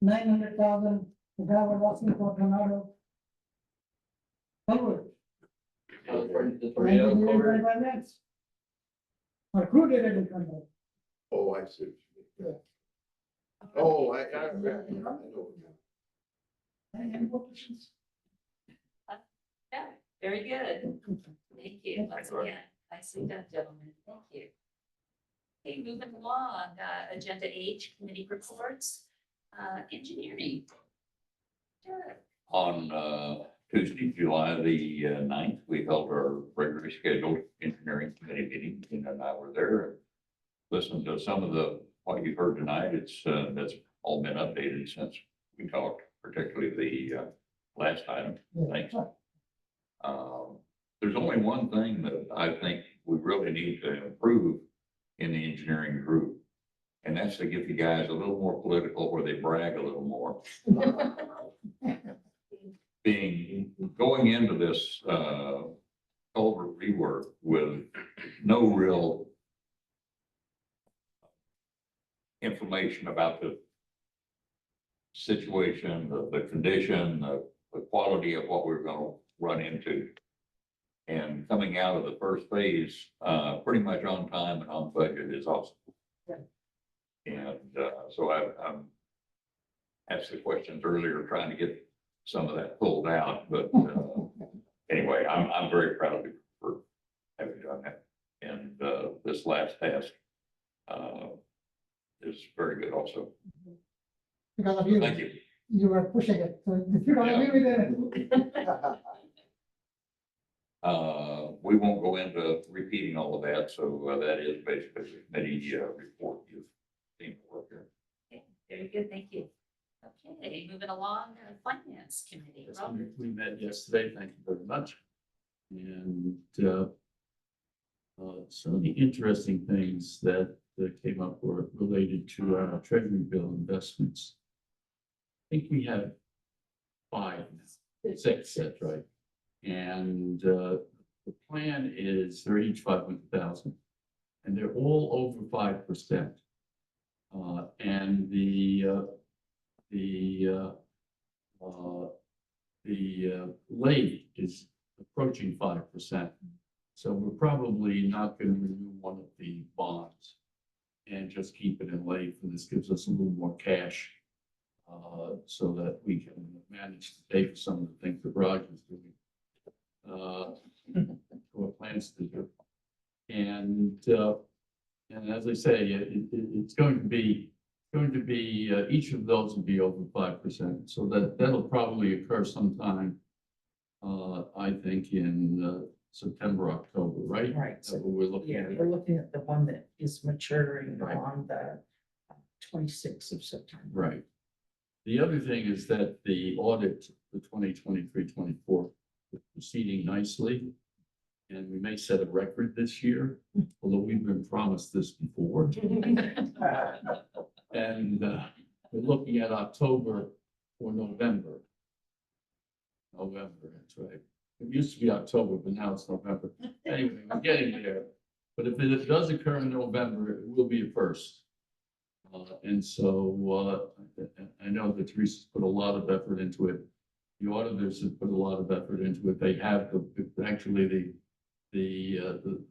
Speaker 7: 900,000, the guy was asking for tornado. Covered.
Speaker 11: The
Speaker 7: 20
Speaker 11: tornado
Speaker 7: million,
Speaker 11: cover.
Speaker 7: 25 minutes. Our crew did it in 25.
Speaker 4: Oh, I see. what you mean. Oh, I know.
Speaker 7: Any more questions?
Speaker 2: Yeah, very good. Thank you. Once again, nicely done, gentlemen. Thank you. Okay, moving along, agenda H, committee reports, engineering. Sure.
Speaker 8: On Tuesday, July the 9th, we held our regularly scheduled engineering committee meeting. Tina and I were there and listened to some of what you heard tonight. That's all been updated since we talked, particularly the last item. Thanks. There's only one thing that I think we really need to improve in the engineering group. And that's to get the guys a little more political, where they brag a little more. Going into this culvert rework with no real information about the situation, the condition, the quality of what we're gonna run into. And coming out of the first phase, pretty much on time and on budget is awesome. And so I'm asked the questions earlier, trying to get some of that pulled out, but anyway, I'm very proud of you for having done that. And this last task is very good also.
Speaker 7: Because of you,
Speaker 8: Thank you.
Speaker 7: you were pushing it. So if you don't agree with it.
Speaker 8: We won't go into repeating all of that, so that is basically the committee report you've seen for work here.
Speaker 2: Okay, very good, thank you. Okay, moving along, finance committee. Robert.
Speaker 6: We met yesterday, thank you very much. And some of the interesting things that came up were related to our treasury bill investments. I think we have 6, that's right. And the plan is they're each 500,000, and they're all over 5%. And the lake is approaching 5%. So we're probably not going to renew one of the bonds and just keep it in lake. And this gives us a little more cash so that we can manage to pay for some of the things that Raj is doing. Or plans to do. And as I say, it's going to be each of those will be over 5%. So that'll probably occur sometime I think in, September, October, right?
Speaker 9: Right,
Speaker 6: That's
Speaker 9: so,
Speaker 6: what we're looking
Speaker 9: yeah,
Speaker 6: at.
Speaker 9: we're looking at the one that is maturing
Speaker 6: Right.
Speaker 9: on the 26th of September.
Speaker 6: Right. The other thing is that the audit for 2023-24 is proceeding nicely. And we may set a record this year, although we've been promised this before. And we're looking at October or November. November, that's right. It used to be October, but now it's November. Anyway, we're getting there. But if it does occur in November, it will be a first. And so I know that Teresa's put a lot of effort into it. The auditors have put a lot of effort into it. They have actually the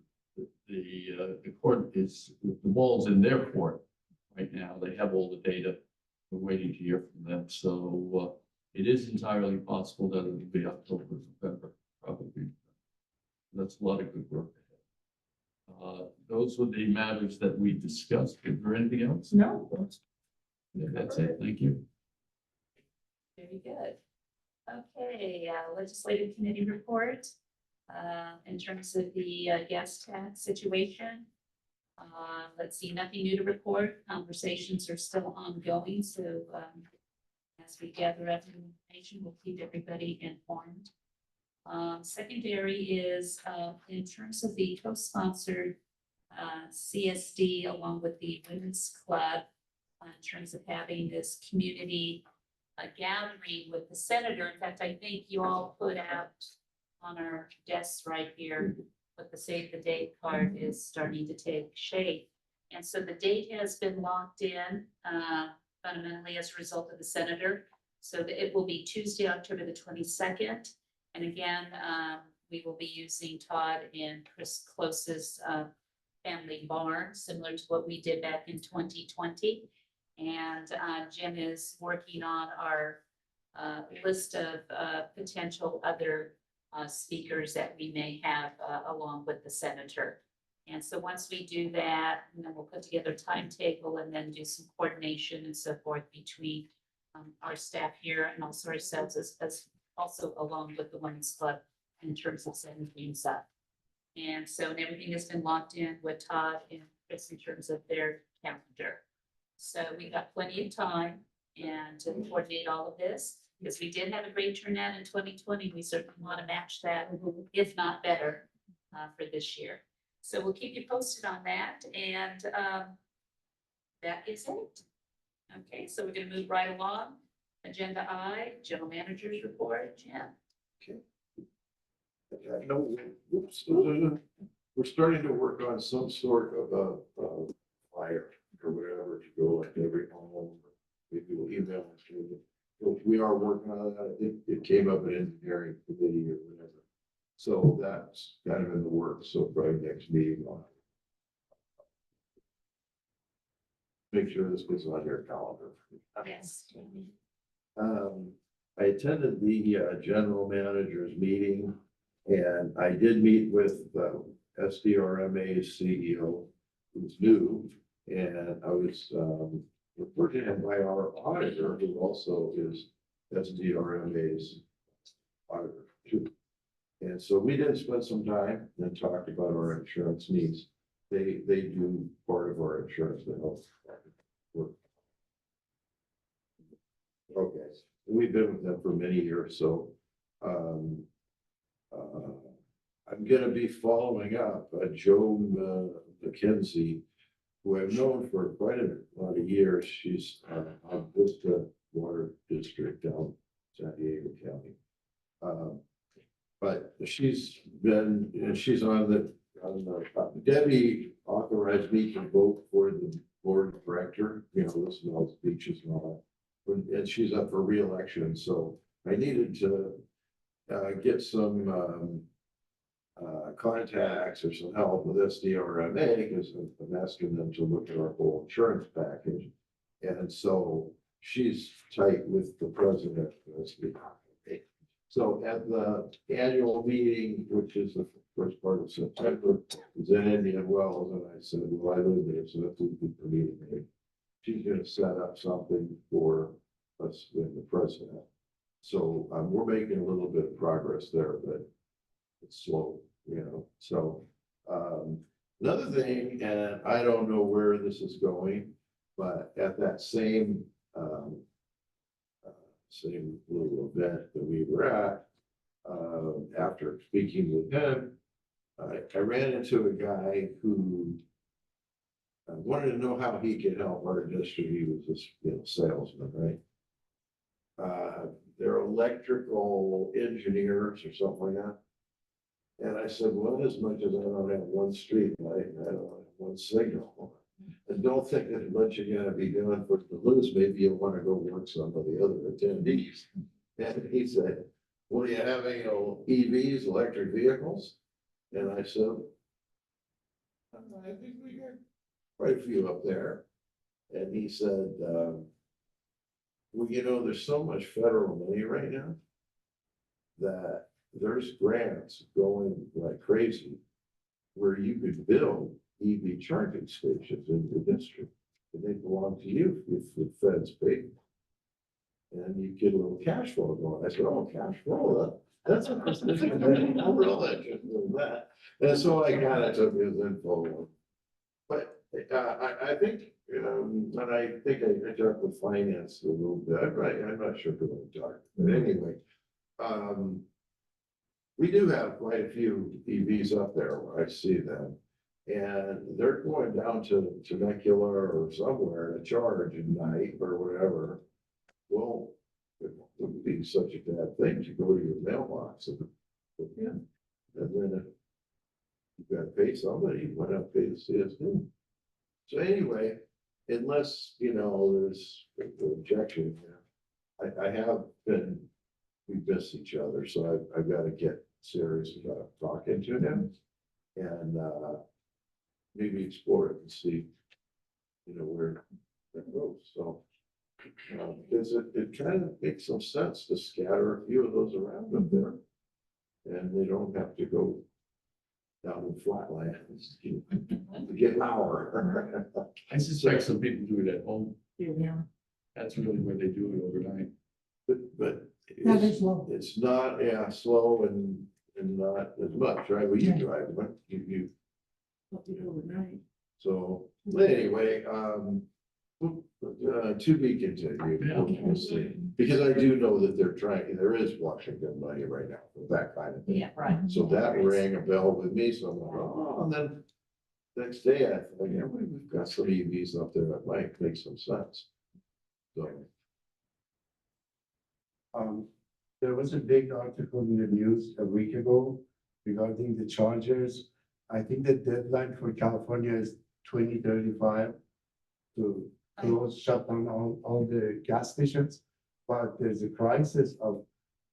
Speaker 6: court is, the ball's in their court right now. They have all the data. We're waiting to hear from them. So it is entirely possible that it will be October, November, probably. That's a lot of good work. Those were the matters that we discussed. Is there anything else?
Speaker 9: No,
Speaker 6: That's it. Thank you.
Speaker 2: Very good. Okay, legislative committee report. In terms of the gas tax situation. Let's see, nothing new to report. Conversations are still ongoing, so as we gather up information, we'll keep everybody informed. Secondary is in terms of the co-sponsored CSD along with the Women's Club, in terms of having this community gathering with the senator. In fact, I think you all put out on our desks right here, but the save the date card is starting to take shape. And so the date has been locked in fundamentally as a result of the senator. So that it will be Tuesday, October the 22nd. And again, we will be using Todd and Chris Close's family barn, similar to what we did back in 2020. And Jim is working on our list of potential other speakers that we may have along with the senator. And so once we do that, and then we'll put together a timetable and then do some coordination and so forth between our staff here and also ourselves as also along with the Women's Club in terms of setting things up. And so and everything has been locked in with Todd and Chris in terms of their calendar. So we got plenty of time and to coordinate all of this. Because we did have a great turnout in 2020, we certainly want to match that, if not better, for this year. So we'll keep you posted on that, and that is it. Okay, so we're going to move right along. Agenda I, General Manager's Report, Jim.
Speaker 3: No, we're starting to work on some sort of a flyer or whatever to go like every home. Maybe we'll email it to you. We are working on that. I think it came up in engineering committee or whatever. So that's kind of in the works. So probably next meeting on. Make sure this gets on your calendar.
Speaker 2: Yes.
Speaker 3: I attended the general manager's meeting and I did meet with SDRMA's CEO, who's new, and I was referred to him by our auditor, who also is SDRMA's auditor too. And so we did spend some time and talked about our insurance needs. They do part of our insurance to help work. Okay, we've been with them for many years, so I'm gonna be following up Joan McKenzie, who I've known for quite a lot of years. She's on Vista Water District down San Diego County. But she's been, and she's on the Debbie authorized me to vote for the board director, listen to all the speeches and all that. And she's up for re-election, so I needed to get some contacts or some help with SDRMA because I'm asking them to look at our whole insurance package. And so she's tight with the president. So at the annual meeting, which is the first part of September, is in Indian Wells, and I said, well, I live there, so that's easy for me to make. She's gonna set up something for us with the president. So, we're making a little bit of progress there, but it's slow, you know, so, another thing, and I don't know where this is going, but at that same, same little event that we were at, after speaking with him, I ran into a guy who wanted to know how he could help our industry. He was this, you know, salesman, right? They're electrical engineers or something like that. And I said, well, as much as I don't have one street light, and I don't have one signal. And don't think that much you're gonna be doing for Duluth, maybe you'll wanna go work some of the other attendees. And he said, well, do you have any EVs, electric vehicles? And I said, I think we got quite a few up there. And he said, well, you know, there's so much federal money right now that there's grants going like crazy where you could build EV charging stations in your district. And they belong to you if the feds pay. And you get a little cash flow going. I said, oh, cash flow, that's a position. I'm real interested in that. And so I kind of took his info. But I think, and I think I talked with finance a little bit, I'm not sure who I talked, but anyway. We do have quite a few EVs up there where I see them. And they're going down to Temecula or somewhere to charge at night or whatever. Well, it wouldn't be such a bad thing to go to your mailbox and put in. And then you've got to pay somebody, why not pay the CSD? So anyway, unless, you know, there's an objection here, I have been, we miss each other, so I've got to get serious about talking to him and maybe explore it and see, you know, where that goes, so. Because it kind of makes some sense to scatter a few of those around up there. And they don't have to go down in flatlands to get power.
Speaker 6: I suspect some people do it at home.
Speaker 9: Yeah.
Speaker 6: That's really where they do it overnight.
Speaker 3: But
Speaker 7: That
Speaker 3: it's,
Speaker 7: is slow.
Speaker 3: it's not, yeah, slow and not as much, right? Well, you drive, but you,
Speaker 9: Overnight.
Speaker 3: so, but anyway, to be continued, we'll see. Because I do know that there is Washington money right now for that kind of thing.
Speaker 2: Yeah, right.
Speaker 3: So that rang a bell with me, so I'm like, oh, and then next day I thought, yeah, we've got some EVs up there that might make some sense. So,
Speaker 10: There was a big article in the news a week ago regarding the chargers. I think the deadline for California is 2035 to shut down all the gas stations. But there's a crisis of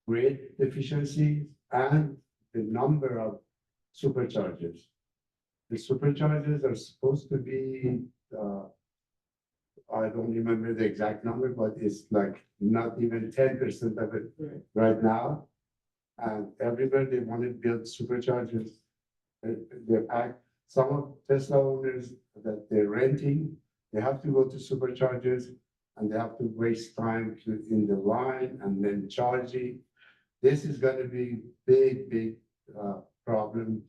Speaker 10: grid efficiency and the number of superchargers. The superchargers are supposed to be, I don't remember the exact number, but it's like not even 10% of it right now. And everywhere they want to build superchargers. Some of Tesla owners that they're renting, they have to go to superchargers and they have to waste time in the line and then charging. This is going to be big problem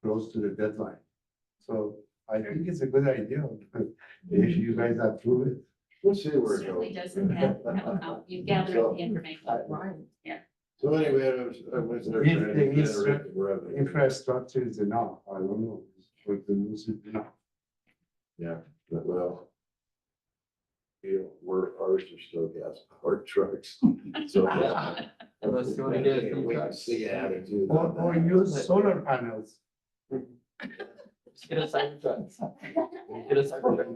Speaker 10: close to the deadline. So I think it's a good idea if you guys approve it.
Speaker 3: we'll see where it
Speaker 2: Certainly
Speaker 3: goes.
Speaker 2: doesn't have, you gathered the information.
Speaker 9: Right.
Speaker 3: So anyway, I was there
Speaker 10: If
Speaker 3: trying
Speaker 10: the
Speaker 3: to generate the revenue.
Speaker 10: Infrastructure is enough, I don't know, for the use it enough.
Speaker 3: Yeah, but well. You know, ours are still gas powered trucks, so.
Speaker 11: Unless you wanna get some
Speaker 3: We can
Speaker 11: trucks.
Speaker 3: see attitude.
Speaker 10: Or use solar panels.
Speaker 11: Just get a cyber truck. Get a cyber truck.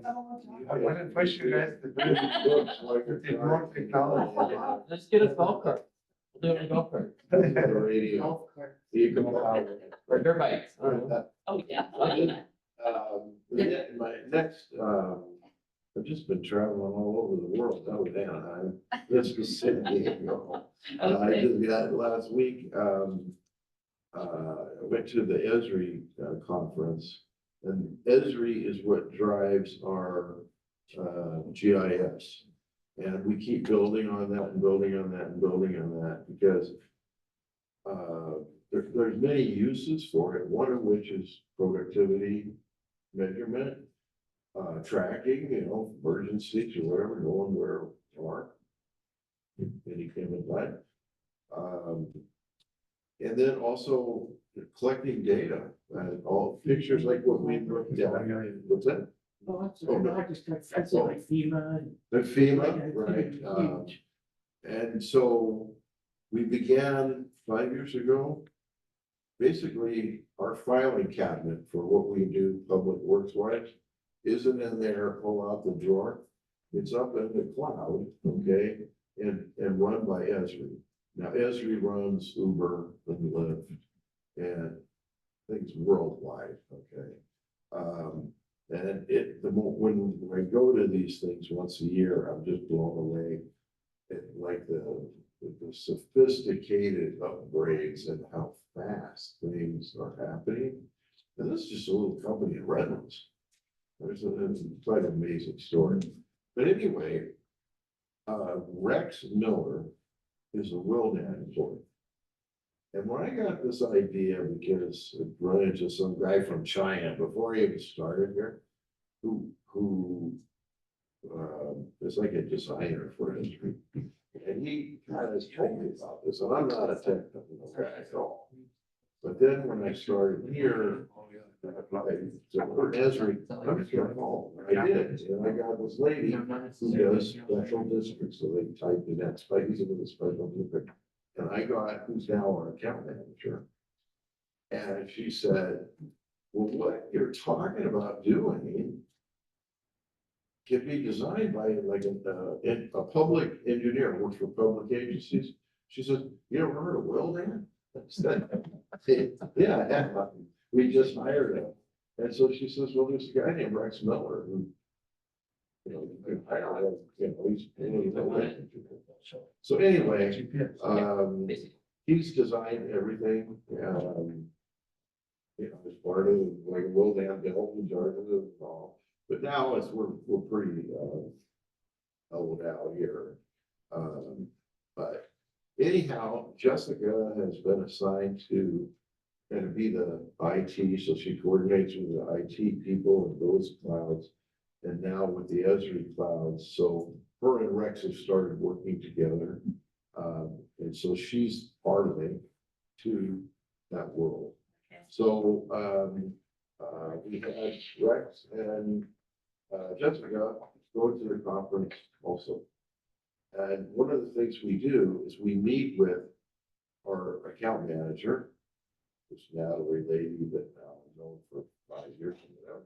Speaker 10: I want to push you guys to do it.
Speaker 3: Looks like a
Speaker 10: It's more technology.
Speaker 11: Just get a golf cart. We'll do it in a golf cart.
Speaker 3: Radio.
Speaker 9: Golf cart.
Speaker 3: You can power.
Speaker 11: Or dirt bikes. I don't know.
Speaker 2: Oh, yeah.
Speaker 3: My next, I've just been traveling all over the world. That was Anaheim. This was San Diego. I
Speaker 2: Okay.
Speaker 3: did that last week. I went to the Esri conference. And Esri is what drives our GIS. And we keep building on that and building on that and building on that because there's many uses for it, one of which is productivity measurement, tracking, emergencies or whatever, knowing where you are. Any given time. And then also collecting data and all pictures like what we looked at. What's that?
Speaker 9: Well, that's,
Speaker 3: Oh, no.
Speaker 9: I just, that's like FEMA and.
Speaker 3: The FEMA, right?
Speaker 9: Huge.
Speaker 3: And so we began 5 years ago. Basically, our filing cabinet for what we do public works wise isn't in there, pull out the drawer. It's up in the cloud, okay, and run by Esri. Now Esri runs Uber and Lyft and things worldwide, okay? And when I go to these things once a year, I'm just blown away at like the sophisticated upgrades and how fast things are happening. And this is just a little company in Redlands. It's quite an amazing story. But anyway, Rex Miller is a Willdan employee. And when I got this idea, because I run into some guy from China before I even started here, who is like a designer for industry. And he kind of told me about this, and I'm not a technical guy at all. But then when I started here, I for Esri, I'm just gonna call. I did, and I got this lady who does special districts, so they typed in that, he's with a special district. And I got, who's now our account manager. And she said, well, what you're talking about doing can be designed by like a public engineer, who works for public agencies. She says, you ever heard of Willdan? I said, yeah, we just hired him. And so she says, well, there's a guy named Rex Miller who, so anyway, he's designed everything, as part of like Willdan built in charge of it all. But now we're pretty old out here. But anyhow, Jessica has been assigned to kind of be the IT, so she coordinates with the IT people in those clouds. And now with the Esri clouds, so her and Rex have started working together. And so she's part of it to that world.
Speaker 2: Okay.
Speaker 3: So we had Rex and Jessica go to the conference also. And one of the things we do is we meet with our account manager, this Natalie lady that now I've known for 5 years or whatever.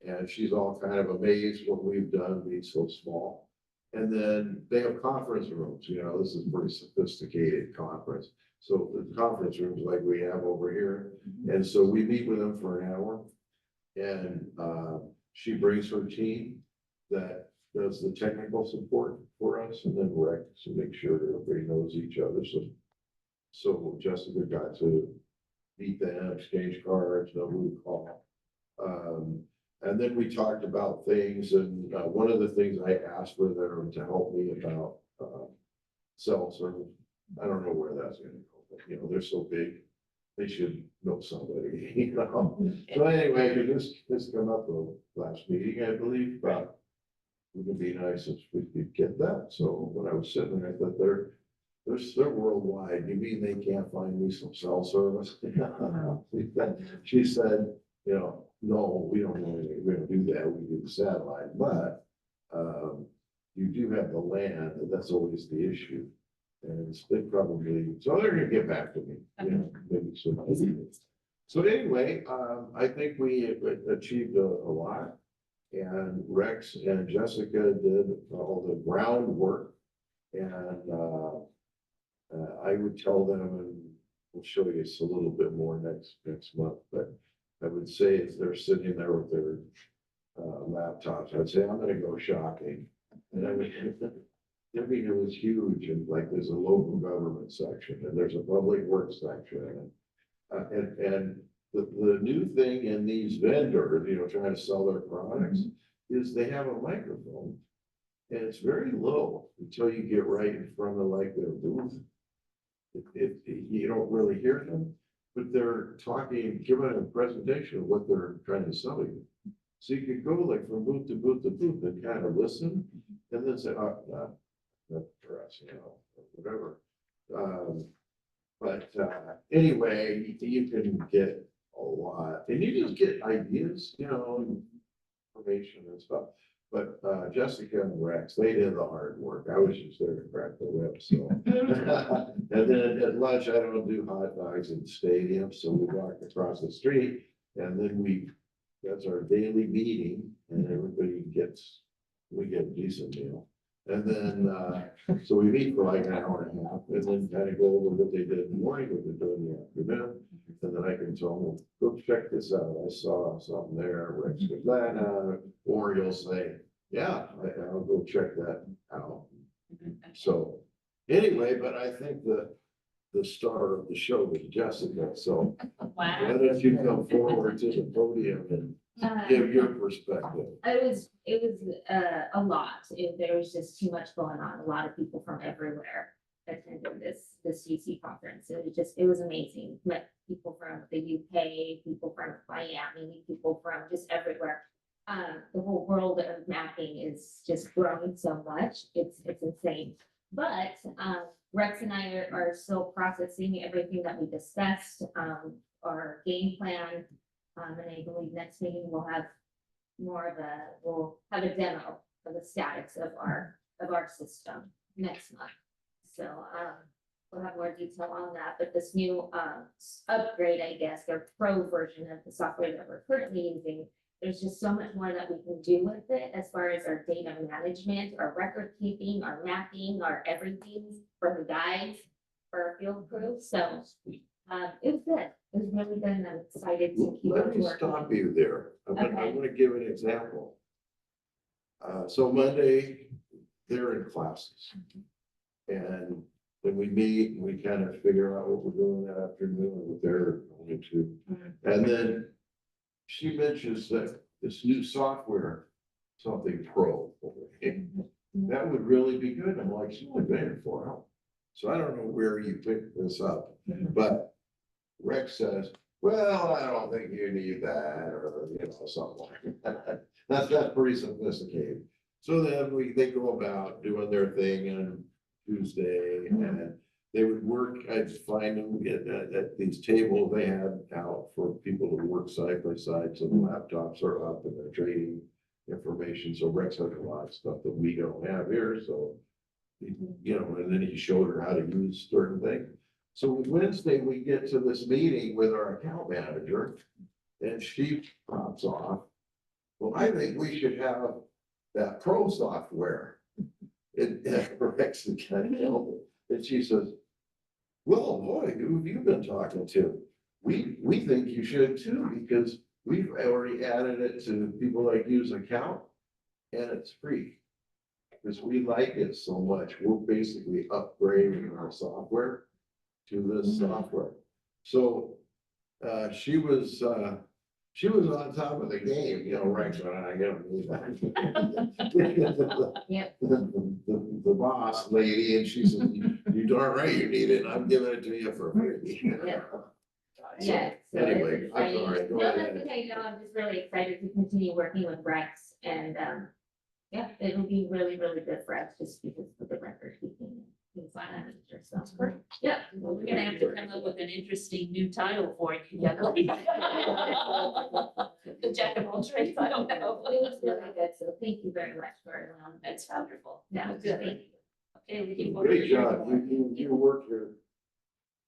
Speaker 3: And she's all kind of amazed what we've done being so small. And then they have conference rooms, this is a pretty sophisticated conference. So the conference rooms like we have over here. And so we meet with them for an hour. And she brings her team that does the technical support for us, and then Rex to make sure everybody knows each other. So Jessica got to meet them, exchange cards, know who to call. And then we talked about things, and one of the things I asked for them to help me about cell service. I don't know where that's gonna go, but they're so big, they should know somebody, So anyway, this come up the last meeting, I believe, but it would be nice if we could get that. So when I was sitting there, I thought they're worldwide. You mean they can't find me some cell service? She said, no, we don't know anything. We don't do that. We do the satellite, but you do have the land, and that's always the issue. And they probably, so they're gonna get back to me, maybe soon. So anyway, I think we achieved a lot. And Rex and Jessica did all the groundwork. And I would tell them, and we'll show you a little bit more next month, but I would say if they're sitting there with their laptops, I'd say, I'm gonna go shopping. And I mean, it was huge, and like there's a local government section, and there's a public works section. And the new thing in these vendors, trying to sell their products, is they have a microphone.
Speaker 4: And it's very low until you get right in front of like their booth. You don't really hear them, but they're talking, giving a presentation of what they're trying to sell you. So you could go like from booth to booth to booth and kind of listen and then say, oh, no, not for us, you know, or whatever. Anyway, you can get a lot and you just get ideas, you know, and information and stuff. But Jessica and Rex, they did the hard work. I was just there to crack the whip, so. And then at lunch, I don't do hot dogs in the stadium, so we walked across the street and then that's our daily meeting and everybody we get a decent meal. And then, so we meet for like an hour and a half and then kind of go over what they did in the morning, what they're doing in the afternoon. And then I can tell them, go check this out. I saw something there. Rex goes, or you'll say, yeah, I'll go check that out. So anyway, but I think the star of the show was Jessica. So why
Speaker 12: Wow.
Speaker 4: don't you come forward to the podium and give your perspective?
Speaker 12: It was a lot. There was just too much going on. A lot of people from everywhere attended this UC conference. It was amazing. Met people from the UK, people from Miami, people from just everywhere. The whole world of mapping is just growing so much. It's insane. But Rex and I are still processing everything that we discussed, our game plan. And I believe next meeting we'll have we'll have a demo of the status of our system next month. So we'll have more detail on that, but this new upgrade, I guess, or pro version of the software that we're currently using, there's just so much more that we can do with it as far as our data management, our record keeping, our mapping, our everything for the guides, for our field crew. So it was good. It was really good and I'm excited to keep
Speaker 4: Let
Speaker 12: it
Speaker 4: me
Speaker 12: working.
Speaker 4: stop you there. I
Speaker 12: Okay.
Speaker 4: want to give an example. So Monday, they're in classes. And then we meet and we kind of figure out what we're doing that afternoon, what they're going to. And then she mentions that this new software, something pro, that would really be good. I'm like, she's only been here 4 hours. So I don't know where you picked this up, but Rex says, well, I don't think you need that, or, you know, something like that. That's pretty sophisticated. So then they go about doing their thing on Tuesday, and they would work, I'd find them at these tables they had out for people to work side by side, so the laptops are up and they're trading information, so Rex has a lot of stuff that we don't have here, so. You know, and then he showed her how to use certain things. So Wednesday, we get to this meeting with our account manager and she pops off. Well, I think we should have that pro software. And Rex kind of helped it. And she says, well, boy, who have you been talking to? We think you should too, because we've already added it to people like use account and it's free. Because we like it so much, we're basically upgrading our software to this software. So she was on top of the game, you know, Rex, I don't need that.
Speaker 12: Yep.
Speaker 4: The boss lady, and she said, you darn right you need it, and I'm giving it to you for free.
Speaker 12: Yeah.
Speaker 4: So,
Speaker 12: Yeah. So
Speaker 4: anyway,
Speaker 12: it's
Speaker 4: I'm
Speaker 12: exciting.
Speaker 4: sorry, go
Speaker 12: No, that's
Speaker 4: ahead.
Speaker 12: okay. No, I'm just really excited to continue working with Rex and, yeah, it'll be really, really good for us just because of the record keeping. Things like that nature. So, yeah.
Speaker 2: Well, we're gonna have to come up with an interesting new title for it. The jack of all trades, I don't know.
Speaker 12: It was really good. So thank you very much for,
Speaker 2: That's wonderful.
Speaker 12: that was good. Thank you.
Speaker 2: Okay, we can.
Speaker 4: Great job, you work your,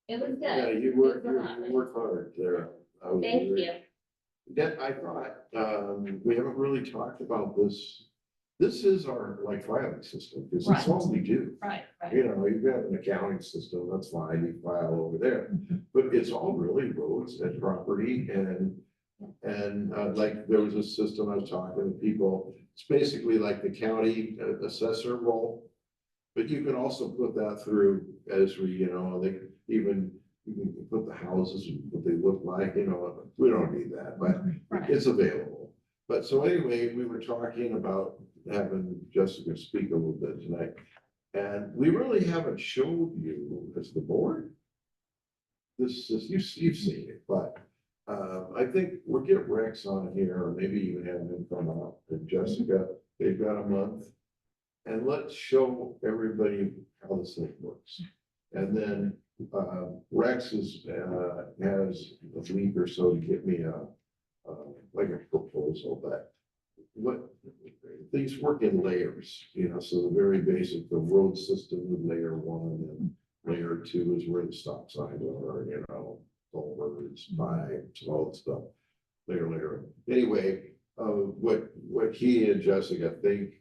Speaker 12: It was
Speaker 4: yeah,
Speaker 12: good.
Speaker 4: you work hard there. I was
Speaker 12: Thank
Speaker 4: very-
Speaker 12: you.
Speaker 4: Yeah, I thought, we haven't really talked about this. This is our like filing system, because it's all we do.
Speaker 2: Right, right.
Speaker 4: You know, you've got an accounting system, that's fine, you file over there, but it's all really roads and property and like there was a system I was talking to people, it's basically like the county assessor role. But you can also put that through as you know, they you can put the houses, what they look like, you know, we don't need that, but
Speaker 2: Right.
Speaker 4: it's available. But so anyway, we were talking about having Jessica speak a little bit tonight. And we really haven't showed you as the board. This is, you've seen it, but, I think we'll get Rex on here, or maybe even have him come up, and Jessica, they've got a month. And let's show everybody how this thing works. And then, Rex has a week or so to get me like a proposal, but what, these work in layers, you know, so the very basic, the road system with layer 1 and layer 2 is where the stop signs are, you know, culverts, pipes, all that stuff. Layer. Anyway, what he and Jessica think,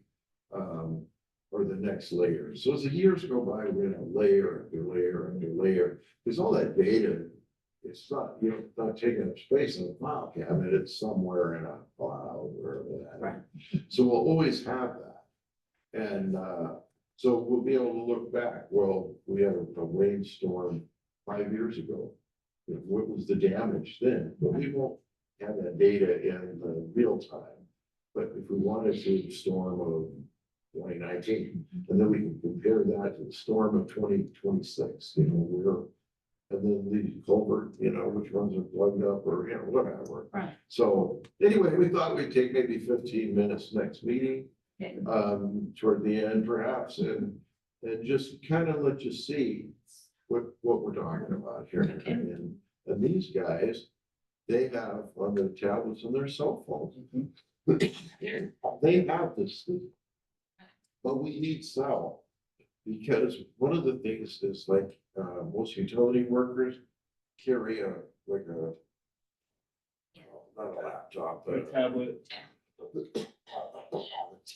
Speaker 4: are the next layer. So as the years go by, we're gonna layer after layer after layer, because all that data, it's not, you know, it's not taking up space in a file cabinet, it's somewhere in a file, wherever that.
Speaker 9: Right.
Speaker 4: So we'll always have that. And, so we'll be able to look back, well, we had a rainstorm 5 years ago. You know, what was the damage then? But we won't have that data in real time. But if we wanted to storm of 2019, and then we can compare that to the storm of 2026, you know, and then the culvert, you know, which ones are plugged up or, you know, whatever.
Speaker 9: Right.
Speaker 4: So anyway, we thought we'd take maybe 15 minutes next meeting,
Speaker 9: Okay.
Speaker 4: toward the end perhaps, and just kind of let you see what we're talking about here.
Speaker 9: Okay.
Speaker 4: And these guys, they have on their tablets and their cell phones. They have this, but we need cell. Because one of the things is like, most utility workers carry like a, not a laptop, but a
Speaker 11: Tablet.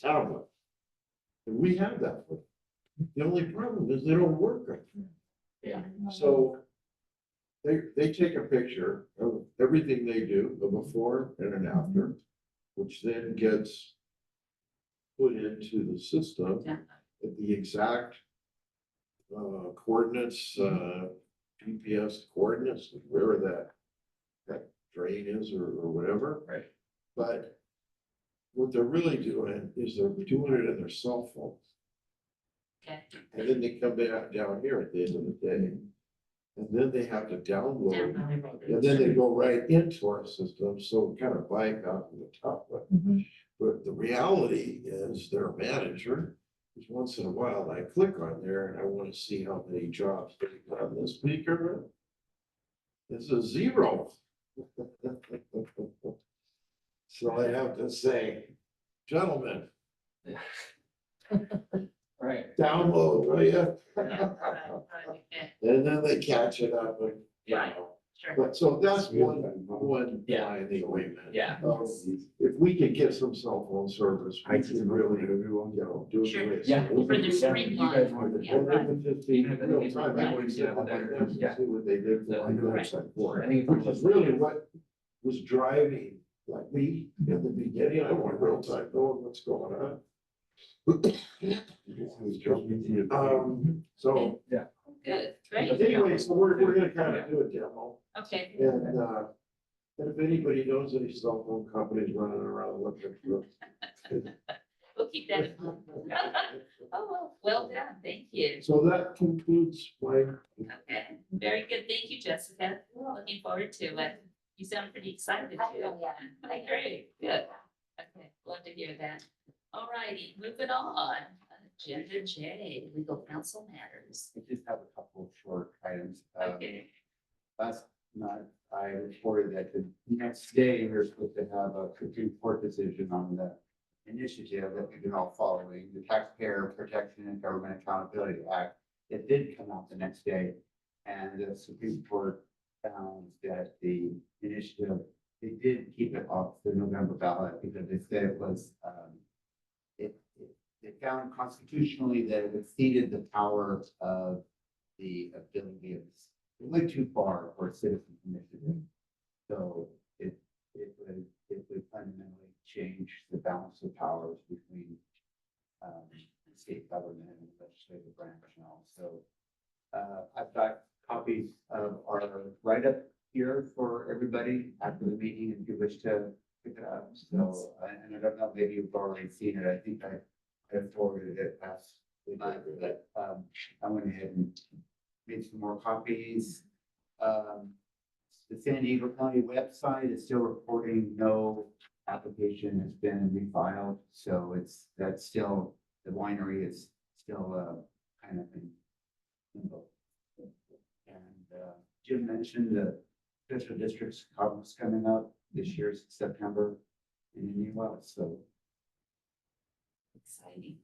Speaker 4: tablet. And we have that. One. The only problem is they don't work.
Speaker 9: Yeah.
Speaker 4: So they take a picture of everything they do, the before and an after, which then gets put into the system
Speaker 9: Yeah.
Speaker 4: at the exact coordinates, GPS coordinates, wherever that drain is or whatever.
Speaker 11: Right.
Speaker 4: But what they're really doing is they're doing it in their cell phones.
Speaker 2: Okay.
Speaker 4: And then they come down here at the end of the day. And then they have to download, and then they go right into our system, so kind of bike out to the top. But the reality is their manager, is once in a while I click on there and I want to see how many jobs they got on this speaker. It's a 0. So I have to say, gentlemen,
Speaker 11: Right.
Speaker 4: download, will you?
Speaker 2: Okay.
Speaker 4: And then they catch it up and, you
Speaker 2: Right.
Speaker 4: know.
Speaker 2: Sure.
Speaker 4: But so that's one
Speaker 11: Yeah.
Speaker 4: line in the ointment.
Speaker 11: Yeah.
Speaker 4: If we could get some cell phone service, we can really, you know, do it.
Speaker 2: Sure.
Speaker 4: the way it's
Speaker 11: Yeah.
Speaker 4: supposed
Speaker 2: For
Speaker 4: to
Speaker 2: the
Speaker 4: be.
Speaker 2: streamline. Yeah, right.
Speaker 4: And just be
Speaker 11: Even if
Speaker 4: real
Speaker 11: it's
Speaker 4: time,
Speaker 11: like
Speaker 4: I would get on
Speaker 11: there,
Speaker 4: them to
Speaker 11: yeah.
Speaker 4: see what they did for my
Speaker 11: Right.
Speaker 4: website for
Speaker 11: I
Speaker 4: it.
Speaker 11: think
Speaker 4: Which is really what was driving, like me, in the beginning, I want real time knowing what's going on. So,
Speaker 2: Good, great.
Speaker 4: anyway, so we're gonna kind of do a demo.
Speaker 2: Okay,
Speaker 4: And if anybody knows any cell phone companies running around looking for.
Speaker 2: we'll keep that in mind. Oh, well done, thank you.
Speaker 4: So that concludes my,
Speaker 2: Okay, very good. Thank you, Jessica. Looking forward to it. You sound pretty excited too. Okay, great, good. Okay, love to hear that. All righty, moving on. Agenda J, legal counsel matters.
Speaker 13: I just have a couple of short items.
Speaker 2: Okay,
Speaker 13: Last night, I reported that the next day, we're supposed to have a Supreme Court decision on the initiative that we've been all following, the Taxpayer Protection and Government Accountability Act. It did come out the next day, and the Supreme Court found that the initiative, they did keep it off the November ballot because they said it was, they found constitutionally that it exceeded the power of the ability of, it went too far for a citizen initiative. So it would fundamentally change the balance of powers between the state government and the legislative branch now. So I've got copies of our write-up here for everybody after the meeting if you wish to pick it up, so, and I don't know, maybe you've already seen it, I think I forwarded it past. But, I went ahead and made some more copies. The San Diego County website is still reporting no application has been refiled, so that's still, the winery is still, kind of in limbo. And, Jim mentioned the special districts conference coming up this year's September in Indian Wells, so
Speaker 2: Exciting.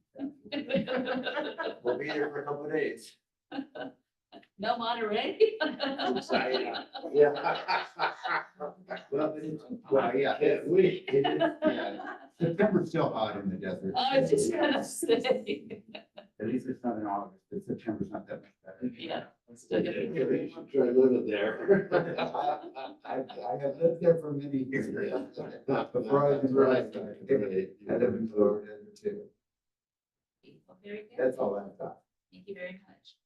Speaker 4: We'll be there for a couple of days.
Speaker 2: No Monterey?
Speaker 4: Yeah.
Speaker 13: well, yeah,
Speaker 4: Can't wait.
Speaker 13: it is, yeah, September's still hot in the desert.
Speaker 2: I was just gonna say.
Speaker 13: At least it's not in August, but September's not that much better.
Speaker 2: Yeah. Still gonna be
Speaker 4: You should try living there.
Speaker 13: I have lived there for many years. Before I was in
Speaker 4: Right,
Speaker 13: I lived in Florida too.
Speaker 2: Well, very good.
Speaker 13: That's all I've got.
Speaker 2: Thank you very much.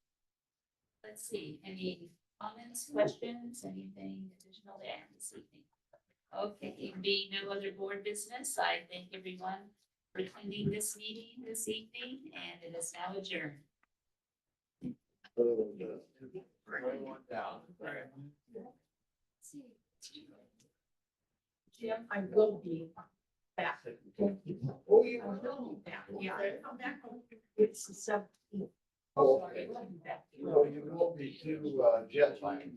Speaker 2: Let's see, any comments, questions, anything additional to add this evening? Okay, being no other board business, I thank everyone for attending this meeting this evening, and it is now adjourned.
Speaker 9: Jim, I will be back. Thank you.
Speaker 4: Oh, you
Speaker 9: I will be back. Yeah, I'm back on, it's the 17th.
Speaker 4: Oh,
Speaker 9: Sorry, I will be back.
Speaker 4: You will be too, jet lag.